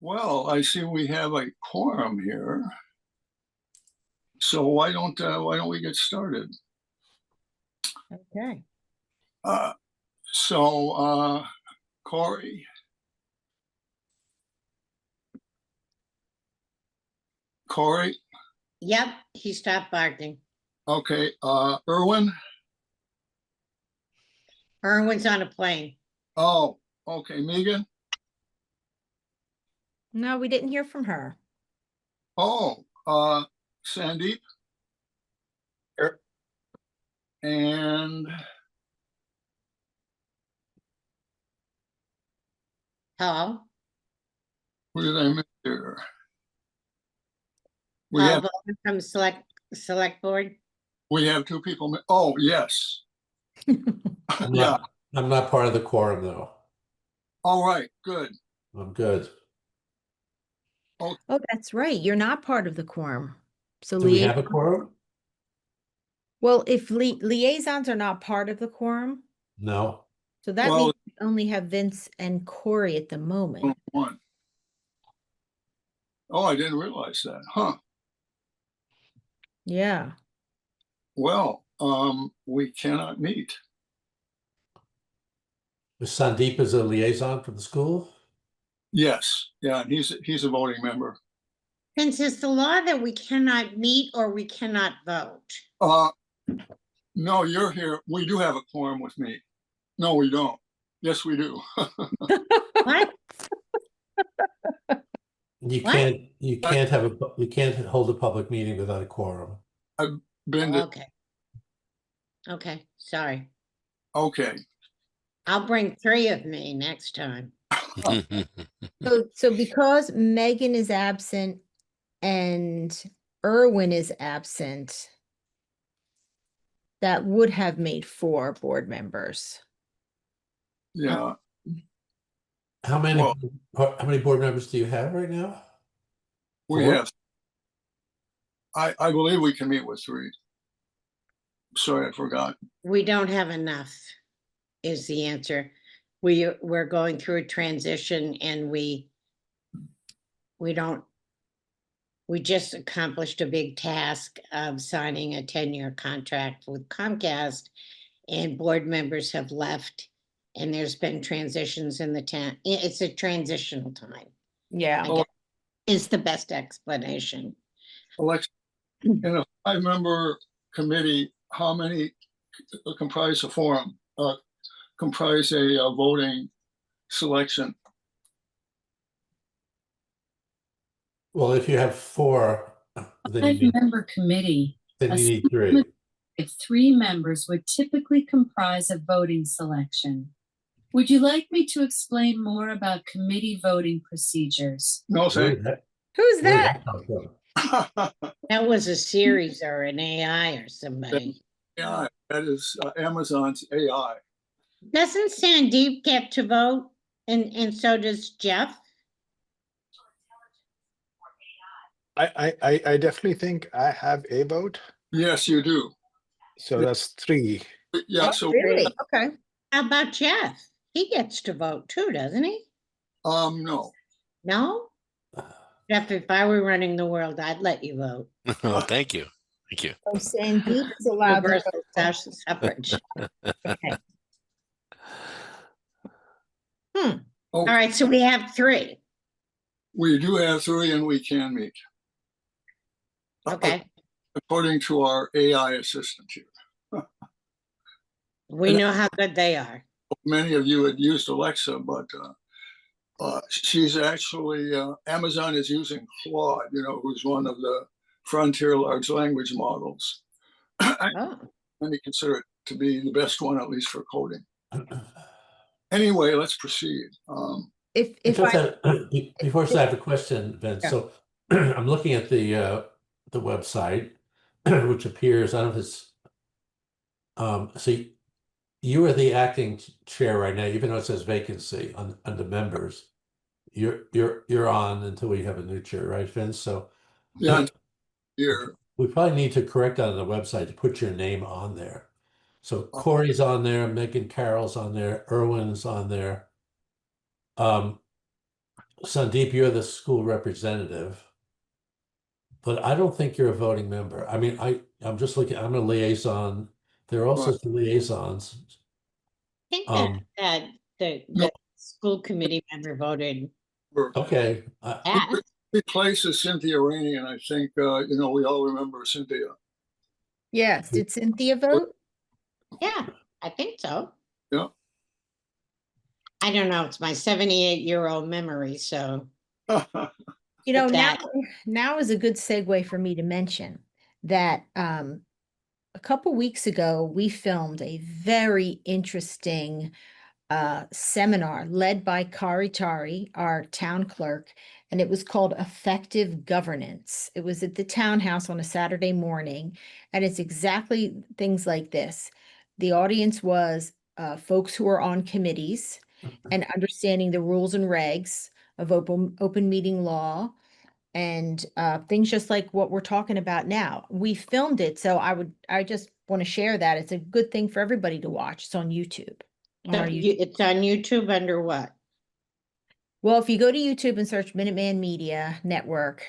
Well, I see we have a quorum here. So why don't we get started? Okay. Uh, so Corey. Corey, Yep, he stopped barking. okay, Erwin. Erwin's on a plane. Oh, okay, Megan. No, we didn't hear from her. Oh, Sandeep. And Hello? who did I miss here? We Paul have Bowman from select board. we have two people. Oh, yes. I'm Yeah. not part of the quorum though. All right. Good. I'm good. Oh, that's right. You're not part of the quorum. So Do we have a quorum? well, if liaisons are not part of the quorum, No. so that Well- means we only have Vince and Corey at the moment. One. Oh, I didn't realize that. Huh. Yeah. Well, we cannot meet. Sandeep is a liaison for the school? Yes. Yeah. He's a voting member. Since it's the law that we cannot meet or we cannot vote. No, you're here. We do have a quorum with me. No, we don't. Yes, we do. What? You What? can't hold a public meeting without a quorum. Been to, Okay. Okay, sorry. okay. I'll bring 3 of me next time. So because Megan is absent and Erwin is absent, that would have made 4 board members. Yeah. How many Well- board members do you have right now? We 4? have. I believe we can meet with 3. Sorry, I forgot. We don't have enough is the answer. We're going through a transition and we just accomplished a big task of signing a 10-year contract with Comcast, and board members have left and there's been transitions in the town. It's a transitional time. Yeah. I guess is the best explanation. Alexa, in a 5-member committee, how many comprise a forum? Comprise a voting selection? Well, if you have 4, then you need, 5-member committee, then a you need 3. if 3 members would typically comprise a voting selection. Would you like me to explain more about committee voting procedures? No, Where thank. did Who's where did that? come from? That was a series or an AI or somebody. Yeah, that is Amazon's AI. Doesn't Sandeep get to vote? And so does Jeff? I definitely think I have a vote. Yes, you do. So that's 3. Yeah. Oh, So really? Okay. How about Jeff? He gets to vote too, doesn't he? no. No? Jeff, if I were running the world, I'd let you vote. Oh, thank you. Thank you. So Sandeep is allowed to Reverse vote. suffrage. Okay. Oh, All right, so we have 3. we do have 3, and we can meet. Okay. According to our AI assistant here. We know how good they are. Many of you had used Alexa, but she's actually Amazon is using Claude, who's one of the frontier large language models. Oh, Many consider it to be the best one, at least for coding. Anyway, let's proceed. If Before I have a question, Vince. Yeah. So I'm looking at the website, which appears. I don't know if it's. So you are the acting chair right now, even though it says vacancy under members. You're on until we have a new chair, right, Vince? So Yeah, here. we probably need to correct that on the website to put your name on there. So Corey's on there, Megan Carroll's on there, Erwin's on there. Sandeep, you're the school representative, but I don't think you're a voting member. I mean, I'm just looking, I'm a liaison. There are also Right. liaisons. I think Um, that No. the school committee member voted okay, yes. Replaces Cynthia Rainey, and I think, you know, we all remember Cynthia. Yes, did Cynthia vote? Yeah, I think so. Yeah. I don't know. It's my 78-year-old memory, so You know, But now, that- now is a good segue for me to mention that a couple weeks ago, we filmed a very interesting seminar led by Kari Tari, our town clerk, and it was called Effective Governance. It was at the townhouse on a Saturday morning, and it's exactly things like this. The audience was folks who are on committees and understanding the rules and regs of open meeting law and things just like what we're talking about now. We filmed it, so I just want to share that. It's a good thing for everybody to watch. It's on YouTube. On our YouTube. It's on YouTube under what? Well, if you go to YouTube and search Minuteman Media Network,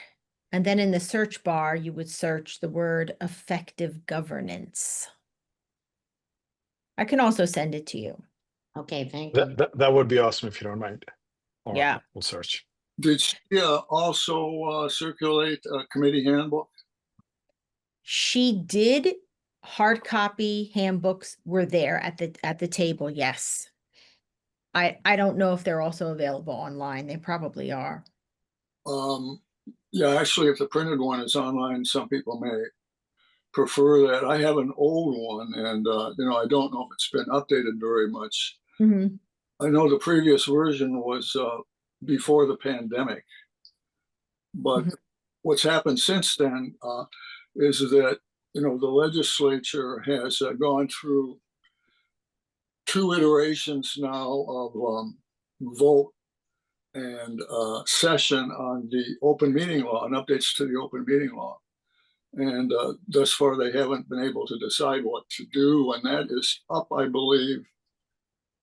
and then in the search bar, you would search the word effective governance. I can also send it to you. Okay, thank you. That would be awesome if you don't mind. Or Yeah. we'll search. Did she also circulate a committee handbook? She did. Hard copy handbooks were there at the table, yes. I don't know if they're also available online. They probably are. Yeah, actually, if the printed one is online, some people may prefer that. I have an old one, and you know, I don't know if it's been updated very much. Mhm. I know the previous version was before the pandemic, but Mhm. what's happened since then is that, you know, the legislature has gone through 2 iterations now of vote and session on the open meeting law and updates to the open meeting law. And thus far, they haven't been able to decide what to do. And that is up, I believe,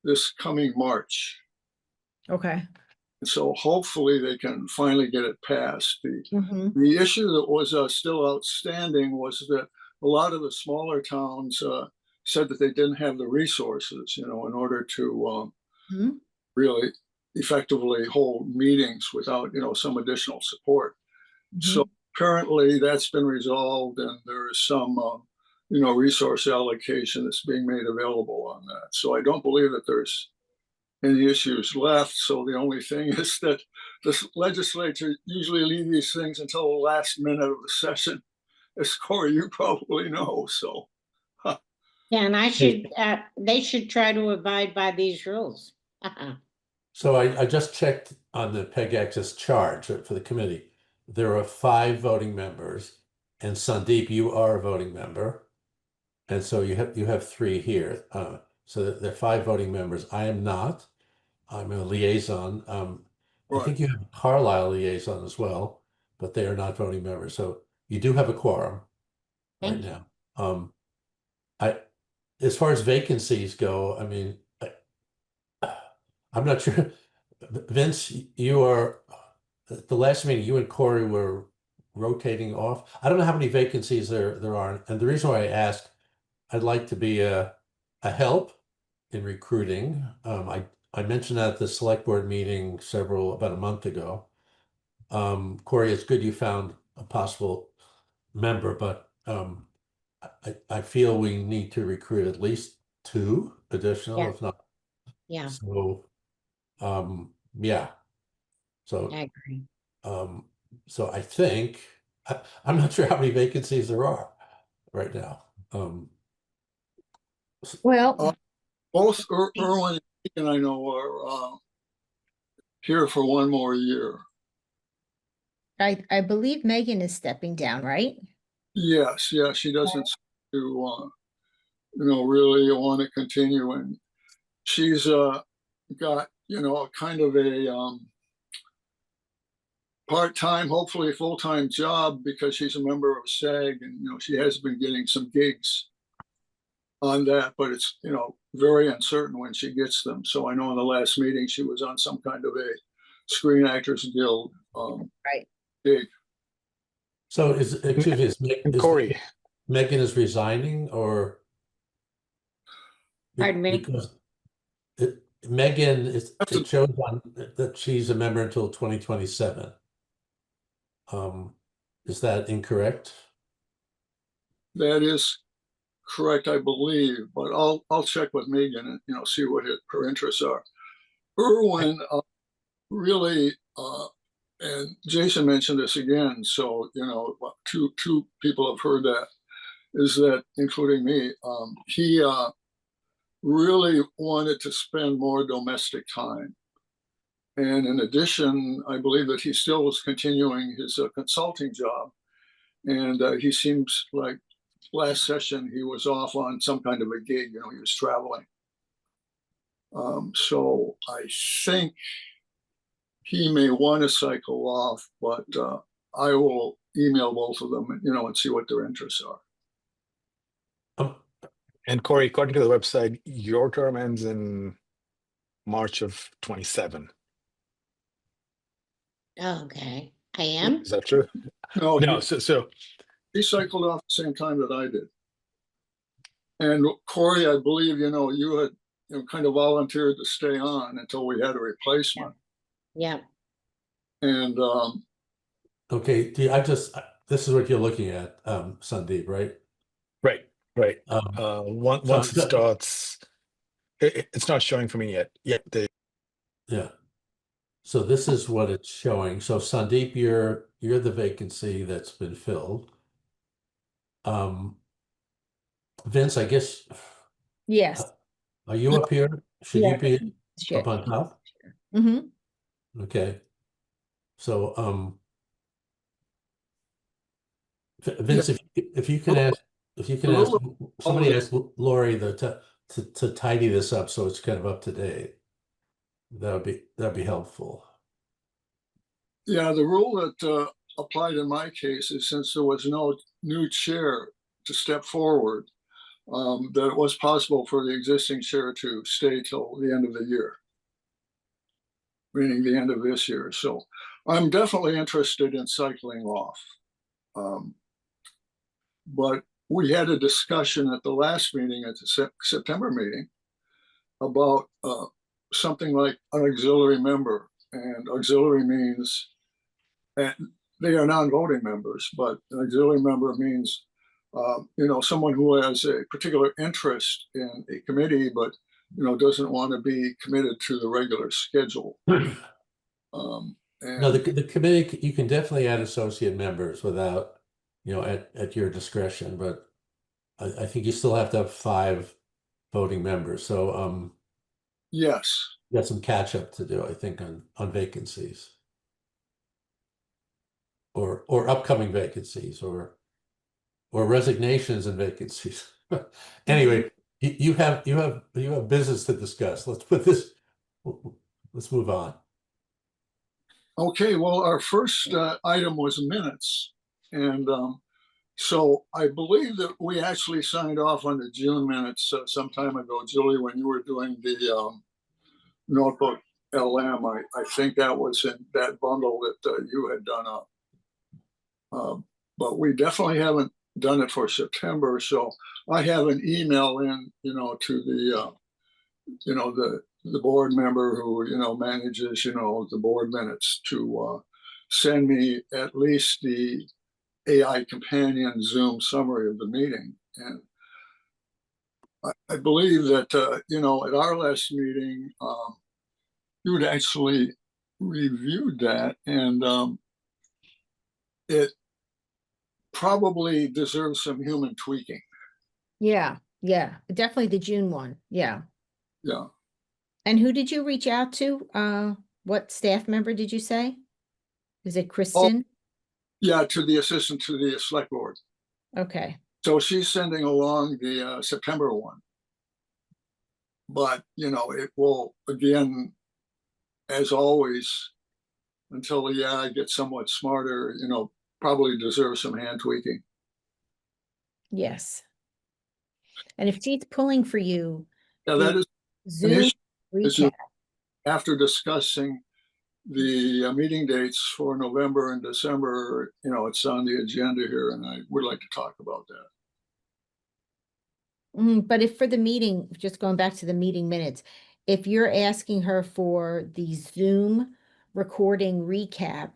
this coming March. Okay. And so hopefully they can finally get it passed. Mhm. The issue that was still outstanding was that a lot of the smaller towns said that they didn't have the resources, you know, in order to Mhm. really effectively hold meetings without, you know, some additional support. So Mhm. currently that's been resolved, and there is some, you know, resource allocation that's being made available on that. So I don't believe that there's any issues left. So the only thing is that the legislature usually leave these things until the last minute of the session, as Corey, you probably know. So Yeah, and they should try to abide by these rules. so I just checked on the PEG Access charge for the committee. There are 5 voting members, and Sandeep, you are a voting member. And so you have 3 here. So there are 5 voting members. I am not. I'm a liaison. I right. think you have a Carlisle liaison as well, but they are not voting members. So you do have a quorum right Thank you. now. As far as vacancies go, I mean, I'm not sure. Vince, you are at the last meeting, you and Corey were rotating off. I don't know how many vacancies there are. And the reason why I ask, I'd like to be a help in recruiting. I mentioned that at the select board meeting about a month ago. Corey, it's good you found a possible member, but I feel we need to recruit at least 2 additional, Yeah. if not. Yeah, So, yeah. So, I agree. so I think I'm not sure how many vacancies there are right now. Well, Both Erwin and I know are here for one more year. I believe Megan is stepping down, right? Yes, yeah, she doesn't seem to, you know, really want to continue, and she's got, you know, a kind of a part-time, hopefully full-time job because she's a member of SAG, and you know, she has been getting some gigs on that, but it's, you know, very uncertain when she gets them. So I know in the last meeting she was on some kind of a Screen Actors Guild. Right. Gig. So excuse me, And Corey, Megan is resigning or? Pardon me? Because Megan, it shows on that she's a member until 2027. Is that incorrect? That is correct, I believe, but I'll check with Megan and, you know, see what her interests are. Irwin, really, and Jason mentioned this again, so, you know, two people have heard that, is that, including me, he really wanted to spend more domestic time. And in addition, I believe that he still was continuing his consulting job. And he seems like last session he was off on some kind of a gig, you know, he was traveling. So I think he may want to cycle off, but I will email both of them, you know, and see what their interests are. and Corey, according to the website, your term ends in March of 27. Okay, I am? Is that true? No, No, so he cycled off the same time that I did. And Corey, I believe, you know, you had, you know, kind of volunteered to stay on until we had a replacement. Yeah, And Okay, this is what you're looking at, Sandeep, right? right. Once it so- starts, it's not showing for me yet. Yeah. So this is what it's showing. So Sandeep, you're the vacancy that's been filled. Vince, I guess, Yes. are you up here? Should Yeah. you be Sure. up on top? Mm-hmm. Okay. So Vince, if you can ask somebody ask Lori to tidy this up so it's kind of up to date. That'd be helpful. yeah, the rule that applied in my case is since there was no new chair to step forward, that it was possible for the existing chair to stay till the end of the year, meaning the end of this year. So I'm definitely interested in cycling off. But we had a discussion at the last meeting, at the September meeting, about something like an auxiliary member. And auxiliary means, and they are non-voting members, but an auxiliary member means, you know, someone who has a particular interest in a committee, but, you know, doesn't want to be committed to the regular schedule. No, the committee, you can definitely add associate members without, you know, at your discretion, but I think you still have to have 5 voting members. So yes, you got some catch up to do, I think, on vacancies. Or upcoming vacancies or resignations and vacancies. Anyway, you have business to discuss. Let's move on. okay, well, our first item was minutes. And so I believe that we actually signed off on the June minutes some time ago, Julie, when you were doing the notebook LM. I think that was in that bundle that you had done up. But we definitely haven't done it for September. So I have an email in, you know, to the, you know, the board member who, you know, manages, you know, the board minutes to send me at least the AI companion Zoom summary of the meeting. And I believe that, you know, at our last meeting, you had actually reviewed that, and it probably deserves some human tweaking. Yeah. Definitely the June one. Yeah. Yeah. And who did you reach out to? What staff member did you say? Is it Kristen? Yeah, to the assistant to the select board. Okay. So she's sending along the September one. But, you know, it will, again, as always, until the AI gets somewhat smarter, you know, probably deserves some hand tweaking. Yes. And if she's pulling for you, Yeah, that is Zoom issue. Is recap. after discussing the meeting dates for November and December, it's on the agenda here, and I would like to talk about that. But if for the meeting, just going back to the meeting minutes, if you're asking her for the Zoom recording recap,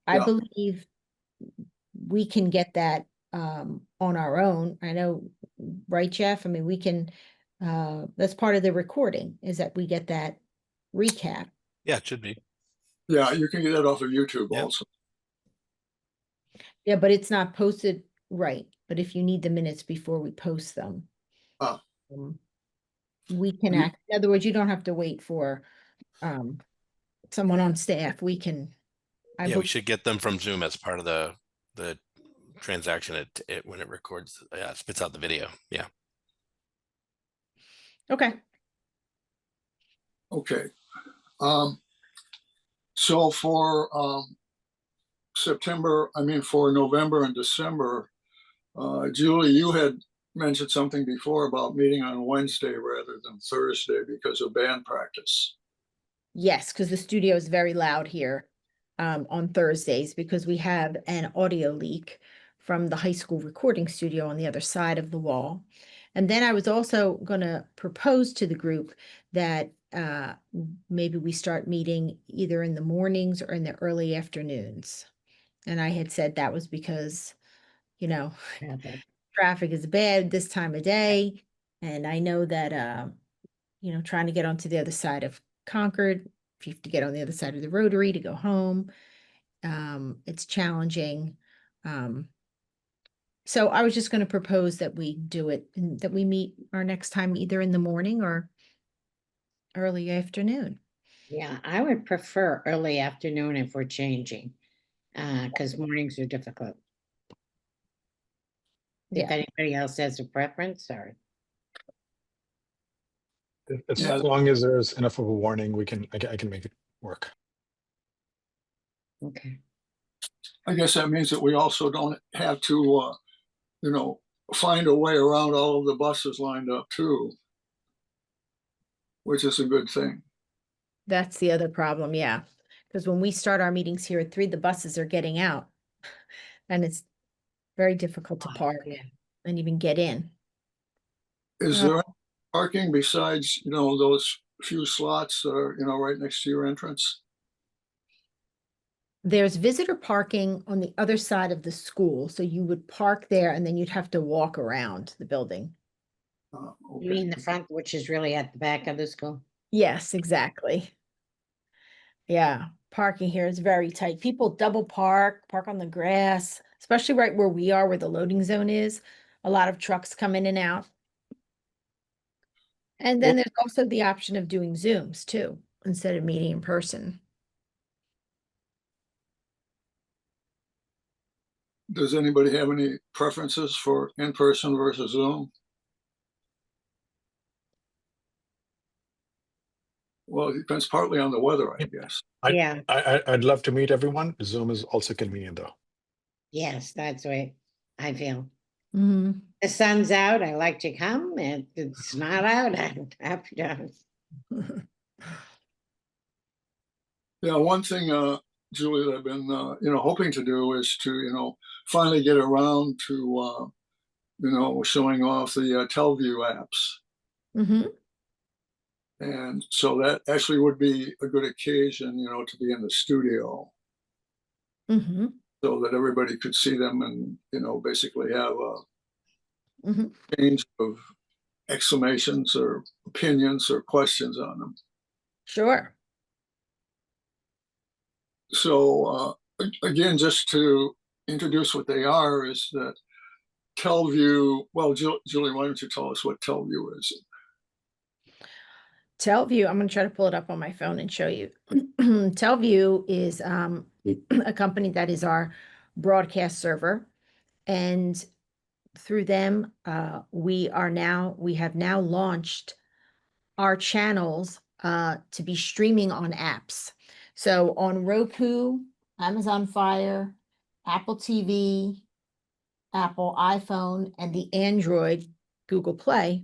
I Yeah. believe we can get that on our own. I know, right, Jeff? I mean, we can, that's part of the recording, is that we get that recap. Yeah, it should be. Yeah, you can get that off of YouTube Yep. also. Yeah, but it's not posted, right? But if you need the minutes before we post them. Ah. We can You- act, in other words, you don't have to wait for someone on staff. We can. I Yeah, we believe- should get them from Zoom as part of the transaction when it records, spits out the video. Yeah. Okay, Okay. So for for November and December, Julie, you had mentioned something before about meeting on Wednesday rather than Thursday because of band practice. yes, because the studio is very loud here on Thursdays because we have an audio leak from the high school recording studio on the other side of the wall. And then I was also going to propose to the group that maybe we start meeting either in the mornings or in the early afternoons. And I had said that was because, traffic is bad this time of day. And I know that, trying to get onto the other side of Concord, if you have to get on the other side of the Rotary to go home, it's challenging. So I was just going to propose that we do it, and that we meet our next time either in the morning or early afternoon. Yeah, I would prefer early afternoon if we're changing, because mornings are difficult. If Yeah. anybody else has a preference, or As Yeah. long as there's enough of a warning, I can make it work. okay. I guess that means that we also don't have to, find a way around all of the buses lined up too, which is a good thing. That's the other problem, yeah. Because when we start our meetings here at 3, the buses are getting out. And it's very difficult to park Yeah. and even get in. Is there any parking besides, those few slots that are, right next to your entrance? There's visitor parking on the other side of the school, so you would park there and then you'd have to walk around the building. You Okay. mean the front, which is really at the back of the school? Yes, exactly. Yeah, parking here is very tight. People double park on the grass, especially right where we are, where the loading zone is. A lot of trucks come in and out. And then there's also the option of doing Zooms too, instead of meeting in person. Does anybody have any preferences for in-person versus Zoom? Well, it depends partly on the weather, I guess. Yeah, I'd love to meet everyone. Zoom is also convenient though. yes, that's what I feel. Mm-hmm. The sun's out, I like to come, and if it's not out, I'm happy to. Yeah, one thing, Julie, that I've been, hoping to do is to, finally get around to, showing off the Telview apps. Mm-hmm. And so that actually would be a good occasion, to be in the studio Mm-hmm. so that everybody could see them and, basically have a Mm-hmm. change of exclamations or opinions or questions on them. Sure. So again, just to introduce what they are, is that Telview, well, Julie, why don't you tell us what Telview is? Telview, I'm going to try to pull it up on my phone and show you. Telview is a company that is our broadcast server. And through them, we have now launched our channels to be streaming on apps. So on Roku, Amazon Fire, Apple TV, Apple iPhone, and the Android Google Play,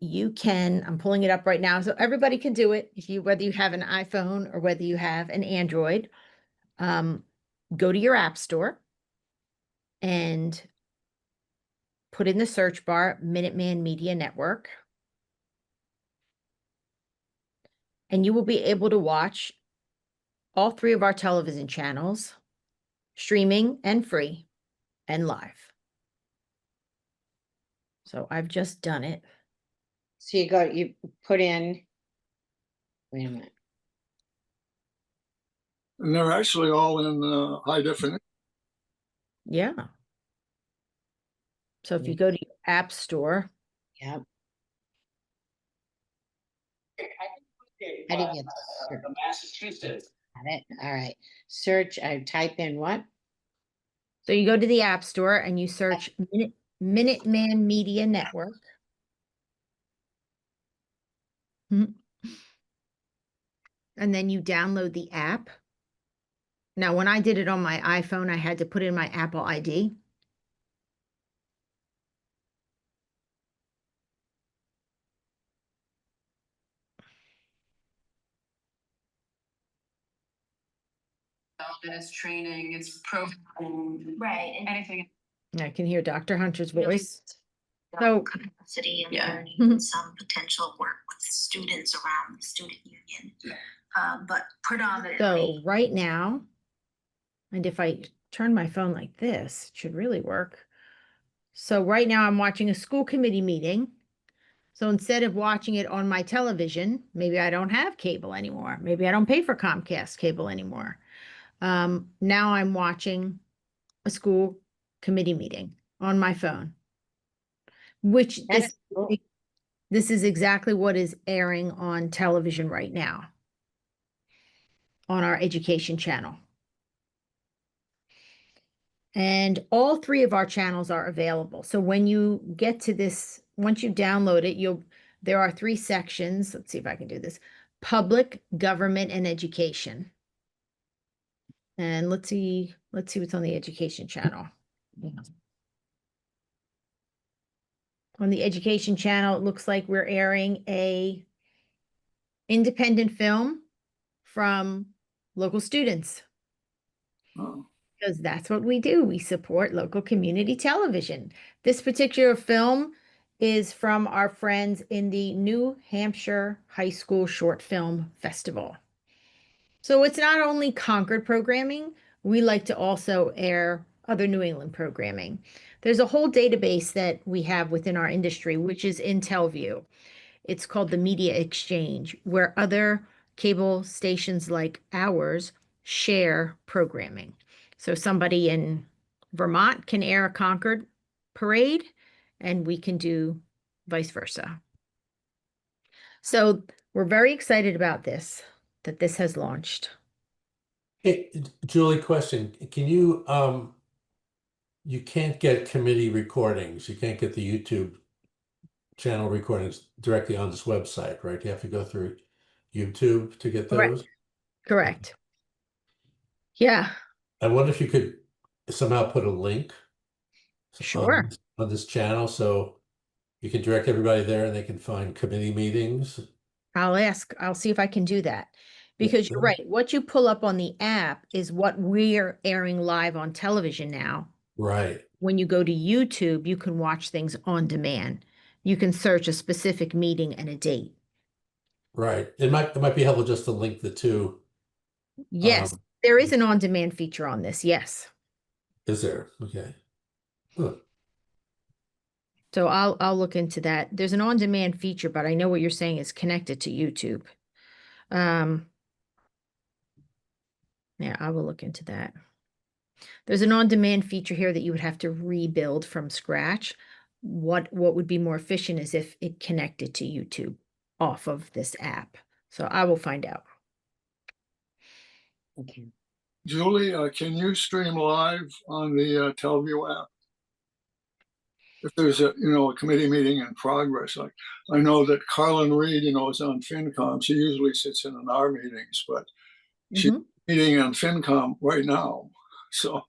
you can, I'm pulling it up right now, so everybody can do it. If you, whether you have an iPhone or whether you have an Android, go to your app store and put in the search bar, Minuteman Media Network. And you will be able to watch all 3 of our television channels, streaming and free and live. So I've just done it. So you put in, wait a minute. And they're actually all in high definition. Yeah. So if you go to your app store, Yep. How do you get search? Massachusetts. Got it. All right. Search, I type in what? so you go to the app store and you search Minuteman Media Network. Mhm. And then you download the app. Now, when I did it on my iPhone, I had to put in my Apple ID. It's training, it's programming, right, anything. I can hear Dr. Hunter's voice. So So- capacity and Yeah. learning, Mhm. and some potential work with students around the student union. But predominantly. So right now, and if I turn my phone like this, it should really work. So right now I'm watching a school committee meeting. So instead of watching it on my television, maybe I don't have cable anymore. Maybe I don't pay for Comcast cable anymore. Now I'm watching a school committee meeting on my phone, which That's cool. this is exactly what is airing on television right now on our education channel. And all 3 of our channels are available. So when you get to this, once you download it, there are 3 sections. Let's see if I can do this. Public, government, and education. And let's see what's on the education channel. On the education channel, it looks like we're airing a independent film from local students. Oh, Because that's what we do. We support local community television. This particular film is from our friends in the New Hampshire High School Short Film Festival. So it's not only Concord programming, we like to also air other New England programming. There's a whole database that we have within our industry, which is IntelView. It's called the Media Exchange, where other cable stations like ours share programming. So somebody in Vermont can air a Concord parade, and we can do vice versa. So we're very excited about this, that this has launched. Hey, Julie, question. Can you, you can't get committee recordings. You can't get the YouTube channel recordings directly on this website, right? You have to go through YouTube to get Correct. those. Correct. Yeah, I wonder if you could somehow put a link sure. on this channel so you can direct everybody there and they can find committee meetings. I'll see if I can do that. Because you're right, what you pull up on the app is what we're airing live on television now. Right. When you go to YouTube, you can watch things on demand. You can search a specific meeting and a date. Right. It might be helpful just to link the two. Yes, there is an on-demand feature on this, yes. Is there? Okay. Huh. So I'll look into that. There's an on-demand feature, but I know what you're saying is connected to YouTube. Yeah, I will look into that. There's an on-demand feature here that you would have to rebuild from scratch. What would be more efficient is if it connected to YouTube off of this app. So I will find out. Okay. Julie, can you stream live on the TelView app? If there's a committee meeting in progress, like I know that Carlin Reed, is on FinCom. She usually sits in our meetings, but she's meeting on FinCom right now. So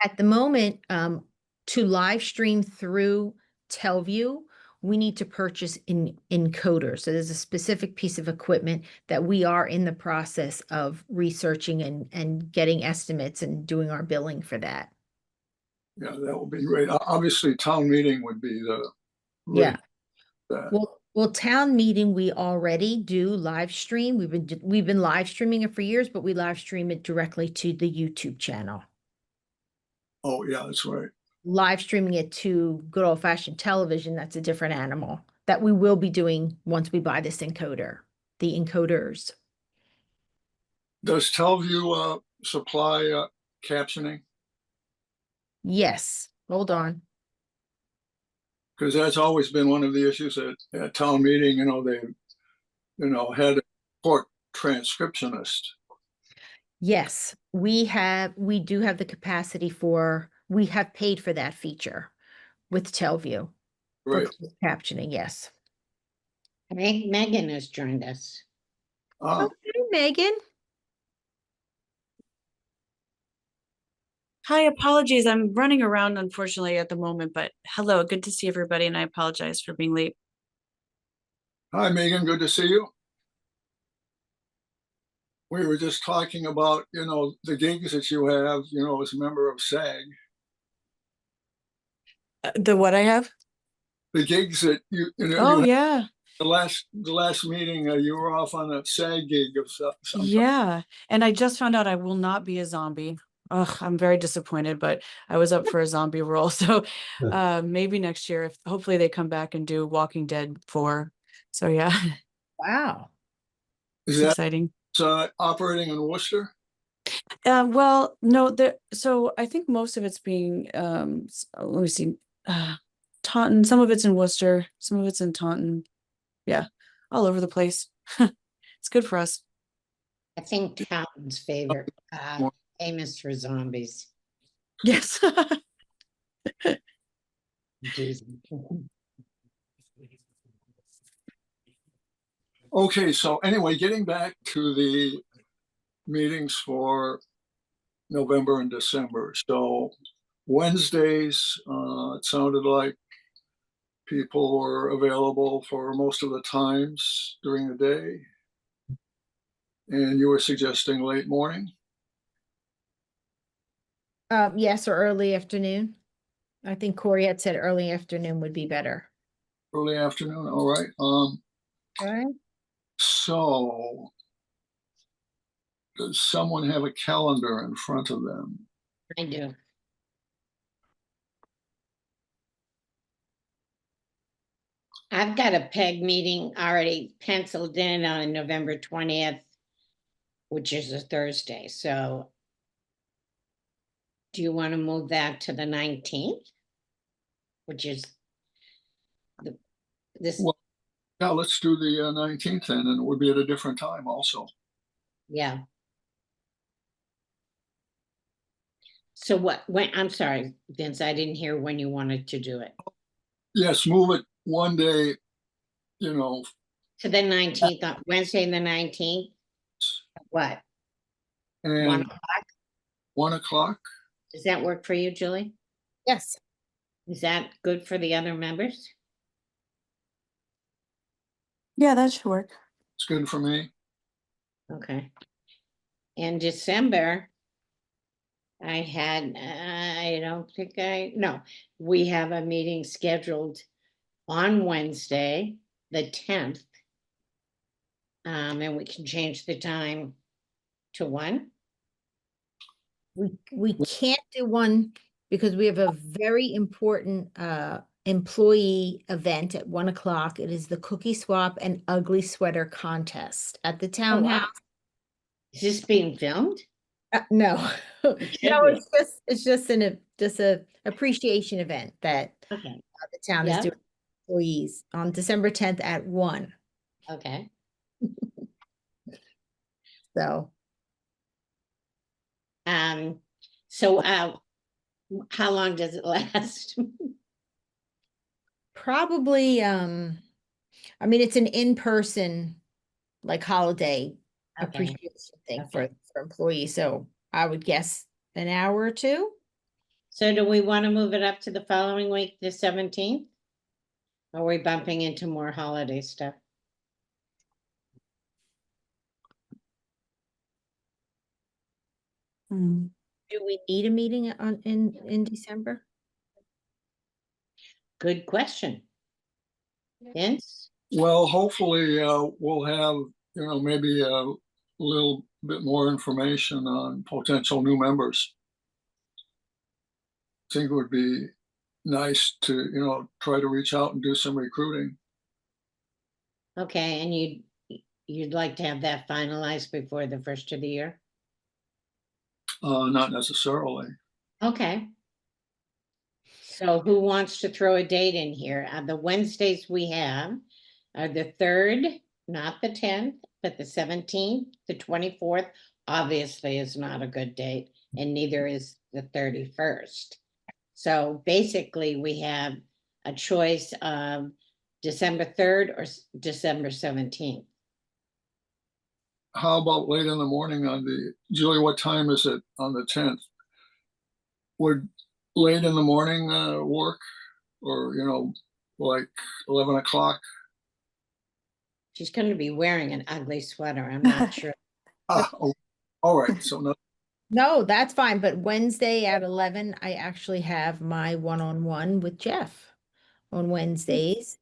At the moment, to live stream through TelView, we need to purchase encoders. So there's a specific piece of equipment that we are in the process of researching and getting estimates and doing our billing for that. Yeah, that would be great. Obviously, town meeting would be the. Yeah. that. Well, town meeting, we already do live stream. We've been live streaming it for years, but we live stream it directly to the YouTube channel. Oh, yeah, that's right. Live streaming it to good old fashioned television, that's a different animal that we will be doing once we buy this encoder, the encoders. Does Telview supply captioning? Yes, hold on. Because that's always been one of the issues at town meeting, they, had a court transcriptionist. Yes, we do have the capacity we have paid for that feature with Telview for Right. closed captioning, yes. I think Megan has joined us. Ah, Okay, Megan. Hi, apologies. I'm running around unfortunately at the moment, but hello, good to see everybody, and I apologize for being late. hi, Megan, good to see you. We were just talking about, the gigs that you have, as a member of SAG. The what I have? The gigs that you Oh, had yeah. the last meeting, you were off on a SAG gig of some. Yeah. And I just found out I will not be a zombie. Ugh, I'm very disappointed, but I was up for a zombie role. So maybe next year, if hopefully they come back and do Walking Dead 4. So yeah, Wow. Is it's that exciting. operating in Worcester? Well, no, so I think most of it's being, let me see, Taunton, some of it's in Worcester, some of it's in Taunton. Yeah, all over the place. It's good for us. I think Taunton's favorite, famous for zombies. Yes. Jesus. Okay, so anyway, getting back to the meetings for November and December. So Wednesdays, it sounded like people were available for most of the times during the day. And you were suggesting late morning? Yes, or early afternoon. I think Corey had said early afternoon would be better. Early afternoon, all right. Okay. So does someone have a calendar in front of them? I do. I've got a PEG meeting already penciled in on November 20th, which is a Thursday. So do you want to move that to the 19th? Which is this, Well, yeah, let's do the 19th then, and it would be at a different time also. yeah. So I'm sorry, Vince, I didn't hear when you wanted to do it. Yes, move it one day, To the 19th, on Wednesday, the 19th? What? 1 and o'clock? 1 o'clock. Does that work for you, Julie? Yes. Is that good for the other members? Yeah, that should work. It's good for me. Okay. In December, we have a meeting scheduled on Wednesday, the 10th. And we can change the time to 1. We can't do one because we have a very important employee event at 1 o'clock. It is the Cookie Swap and Ugly Sweater Contest at the townhouse. Is this being filmed? No, It should no, be. it's just a appreciation event that Okay, the town is Yeah. doing for employees on December 10th at 1. okay. So So how long does it last? probably, I mean, it's an in-person like holiday Okay. appreciation thing Okay. for employees. So I would guess an hour or 2. So do we want to move it up to the following week, the 17th? Are we bumping into more holiday stuff? Hmm. Do we need a meeting in December? Good question. Vince? Well, hopefully, we'll have, maybe a little bit more information on potential new members. I think it would be nice to, try to reach out and do some recruiting. Okay, and you'd like to have that finalized before the first of the year? Not necessarily. Okay. So who wants to throw a date in here? The Wednesdays we have are the 3rd, not the 10th, but the 17th, the 24th, obviously is not a good date, and neither is the 31st. So basically, we have a choice of December 3rd or December 17th. How about late in the morning Julie, what time is it on the 10th? Would late in the morning work, or, like 11 o'clock? She's going to be wearing an ugly sweater. I'm not sure. All right. So no. No, that's fine. But Wednesday at 11, I actually have my one-on-one with Jeff on Wednesdays.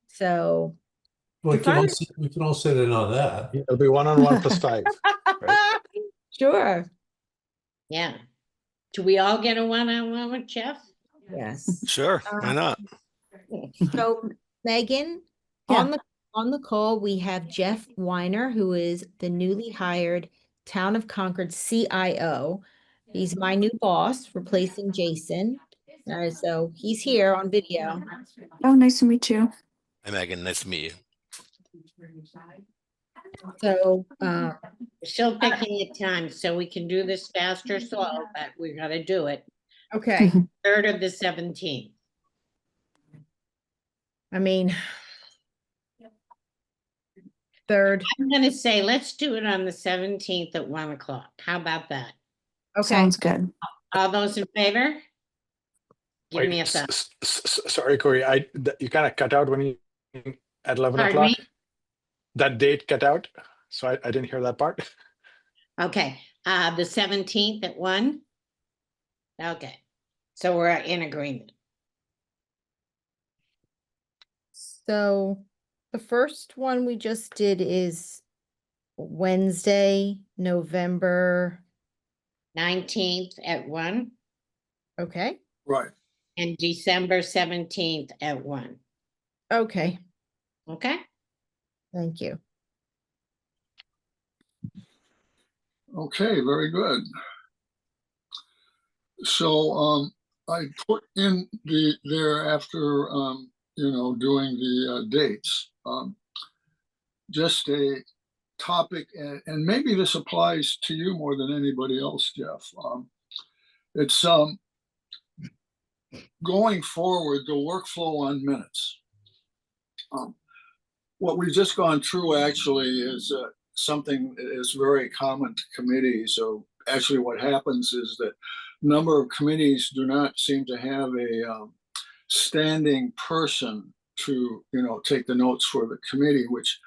So We if can I all sit in on that. It'll be 1-on-1 plus 5. Right? Sure. Yeah. Do we all get a one-on-one with Jeff? Yes. Sure, why not? So Megan, Yeah. on the call, we have Jeff Weiner, who is the newly hired Town of Concord CIO. He's my new boss, replacing Jason. So he's here on video. Oh, nice to meet you. Hi, Megan, nice to meet you. So We're still picking a time, so we can do this fast or slow, but we gotta do it. okay, 3rd of the 17th. I mean, 3rd. I'm gonna say, let's do it on the 17th at 1 o'clock. How about that? Okay. Sounds good. All those in favor? Give Wait, me a thumb. sorry, Corey, you kind of cut out when you at 11 Pardon o'clock. me? That date cut out, so I didn't hear that part. Okay, the 17th at 1? Okay, so we're in agreement. So the first one we just did is Wednesday, November. 19th at 1 Okay. Right. and December 17th at 1. Okay. Okay? Thank you. Okay, very good. So I put in there after doing the dates, just a topic, and maybe this applies to you more than anybody else, Jeff. It's going forward, the workflow on minutes. What we've just gone through actually is something that is very common to committees. So actually what happens is that a number of committees do not seem to have a standing person to, take the notes for the committee, which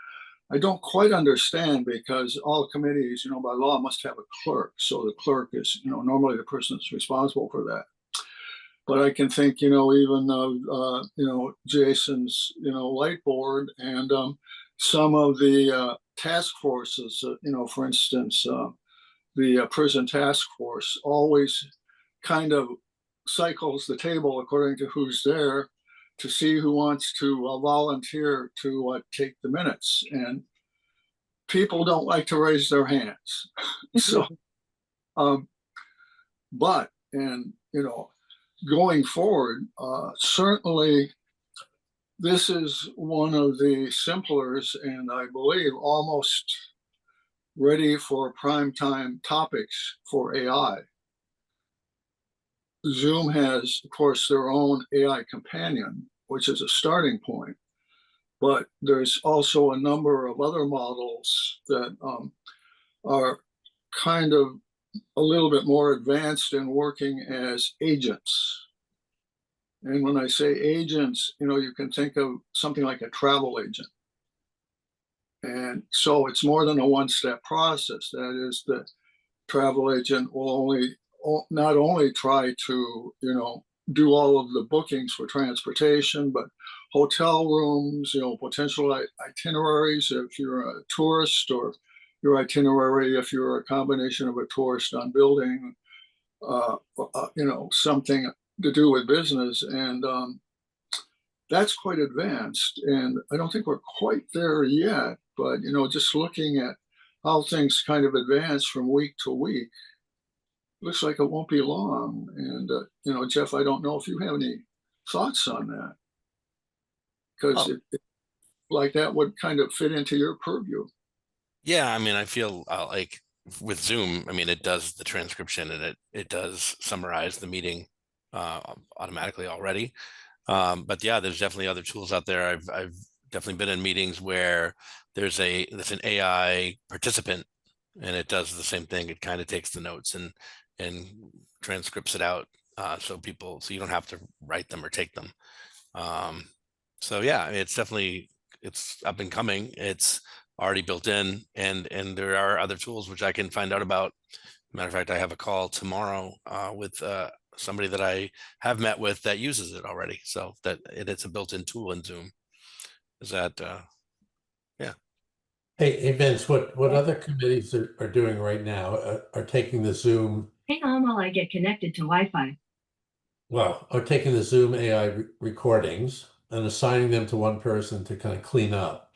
I don't quite understand, because all committees, by law must have a clerk. So the clerk is, normally the person that's responsible for that. But I can think, even of, Jason's, light board, and some of the task forces, for instance, the prison task force always kind of cycles the table according to who's there to see who wants to volunteer to take the minutes. And people don't like to raise their hands. So, but, and, going forward, certainly this is one of the simplest and I believe almost ready for prime time topics for AI. Zoom has, of course, their own AI companion, which is a starting point, but there's also a number of other models that are kind of a little bit more advanced in working as agents. And when I say agents, you can think of something like a travel agent. And so it's more than a one-step process. That is, the travel agent will not only try to, do all of the bookings for transportation, but hotel rooms, potential itineraries if you're a tourist, or your itinerary if you're a combination of a tourist on building, something to do with business. And that's quite advanced. And I don't think we're quite there yet, but, just looking at how things kind of advance from week to week, looks like it won't be long. And, Jeff, I don't know if you have any thoughts on that, because like that would kind of fit into your purview. Yeah, I mean, I feel like with Zoom, I mean, it does the transcription and it does summarize the meeting automatically already. But yeah, there's definitely other tools out there. I've definitely been in meetings where there's an AI participant, and it does the same thing. It kind of takes the notes and transcripts it out, so you don't have to write them or take them. So yeah, it's up and coming. It's already built in, and there are other tools which I can find out about. Matter of fact, I have a call tomorrow with somebody that I have met with that uses it already. So that it's a built-in tool in Zoom. Is that yeah. Hey, Vince, what other committees are doing right now are taking the Zoom, Hang on while I get connected to Wi-Fi. are taking the Zoom AI recordings and assigning them to one person to kind of clean up.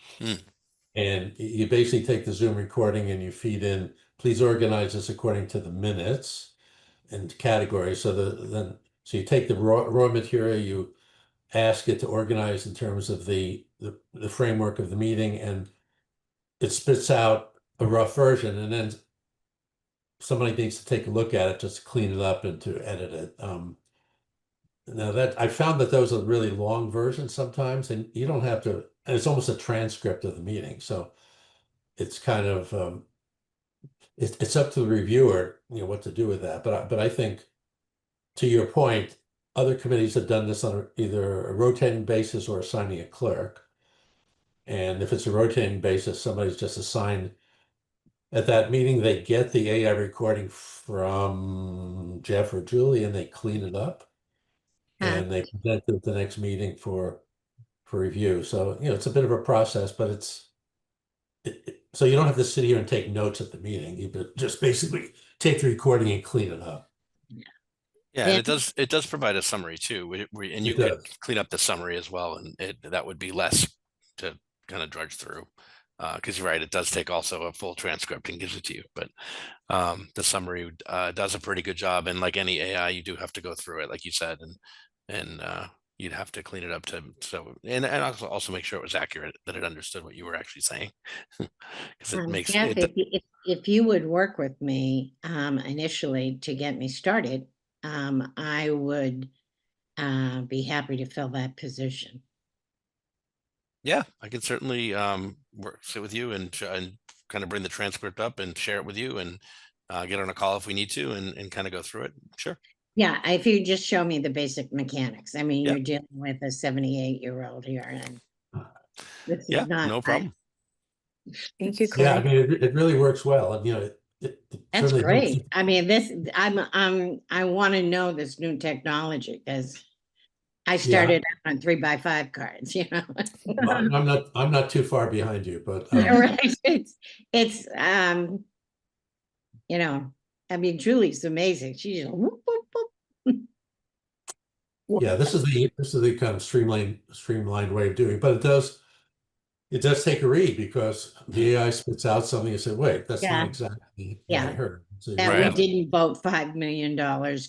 And you basically take the Zoom recording and you feed in, please organize this according to the minutes and categories. So you take the raw material, you ask it to organize in terms of the framework of the meeting, and it spits out a rough version, and then somebody needs to take a look at it just to clean it up and to edit it. Now that I found that those are really long versions sometimes, and you don't have to, and it's almost a transcript of the meeting. So it's kind of, it's up to the reviewer, what to do with that. But I think, to your point, other committees have done this on either a rotating basis or assigning a clerk. And if it's a rotating basis, somebody's just assigned at that meeting, they get the AI recording from Jeff or Julie and they clean it up and they present it at the next meeting for review. So, it's a bit of a process, but so you don't have to sit here and take notes at the meeting. You just basically take the recording and clean it up. Yeah, and it does provide a summary too, and you could clean up the summary as well, and that would be less to kind of drudge through, because you're right, it does take also a full transcript and gives it to you, but the summary does a pretty good job. And like any AI, you do have to go through it, like you said, and you'd have to clean it up and also make sure it was accurate, that it understood what you were actually saying. Because it makes Jeff, if you would work with me initially to get me started, I would be happy to fill that position. Yeah, I can certainly sit with you and kind of bring the transcript up and share it with you, and get on a call if we need to, and kind of go through it. Sure. Yeah, if you just show me the basic mechanics. I mean, you're dealing with a 78-year-old here, and this is not no problem. Thank you, Clay. Yeah, I mean, it really works well. And, that's great. I mean, I want to know this new technology, because I started on 3x5 cards, Well, I'm not too far behind you, but right. It's I mean, Julie's amazing. She's just whoop, whoop, whoop. yeah, this is the kind of streamlined way of doing it, but it does take a read, because the AI spits out something and say, wait, that's not exactly what I heard. So that we didn't vote $5 million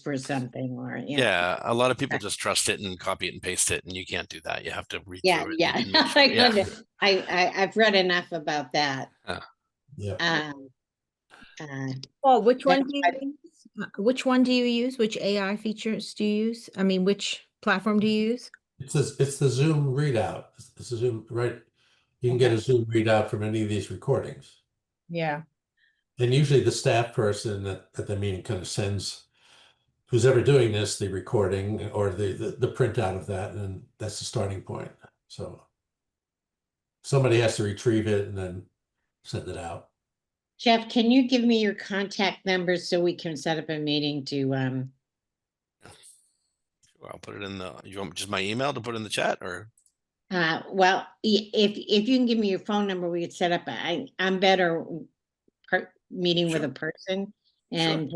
for something, or a lot of people just trust it and copy it and paste it, and you can't do that. You have to read through it. Yeah. I've read enough about that. Well, which one do you use? Which one do you use? Which AI features do you use? I mean, which platform do you use? It's the Zoom readout. It's the Zoom, right? You can get a Zoom readout from any of these recordings. Yeah. And usually the staff person at the meeting kind of sends who's ever doing this, the recording or the printout of that, and that's the starting point. So somebody has to retrieve it and then send it out. Jeff, can you give me your contact numbers so we can set up a meeting to, I'll put it in the, you want just my email to put in the chat or? well, if you can give me your phone number, we could set up, I'm better meeting with a person and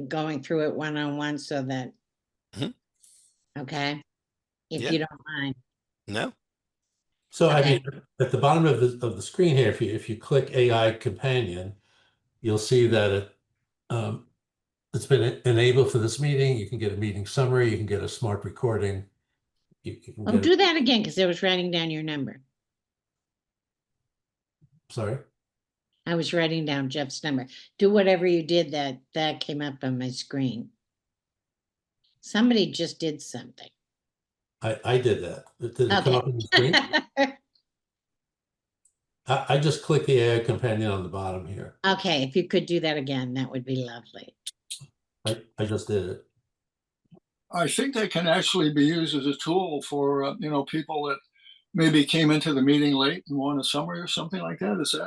going through it one-on-one so that, Mhm. okay, if Yeah. you don't mind. No? So I Okay. mean, at the bottom of the screen here, if you click AI Companion, you'll see that it's been enabled for this meeting. You can get a meeting summary. You can get a smart recording. You can Oh, get. do that again, because I was writing down your number. Sorry. I was writing down Jeff's number. Do whatever you did that came up on my screen. Somebody just did something. I did that. Did it come up on the screen? I just clicked the AI Companion on the bottom here. Okay, if you could do that again, that would be lovely. I just did it. I think that can actually be used as a tool for, you know, people that maybe came into the meeting late and want a summary or something like that. Is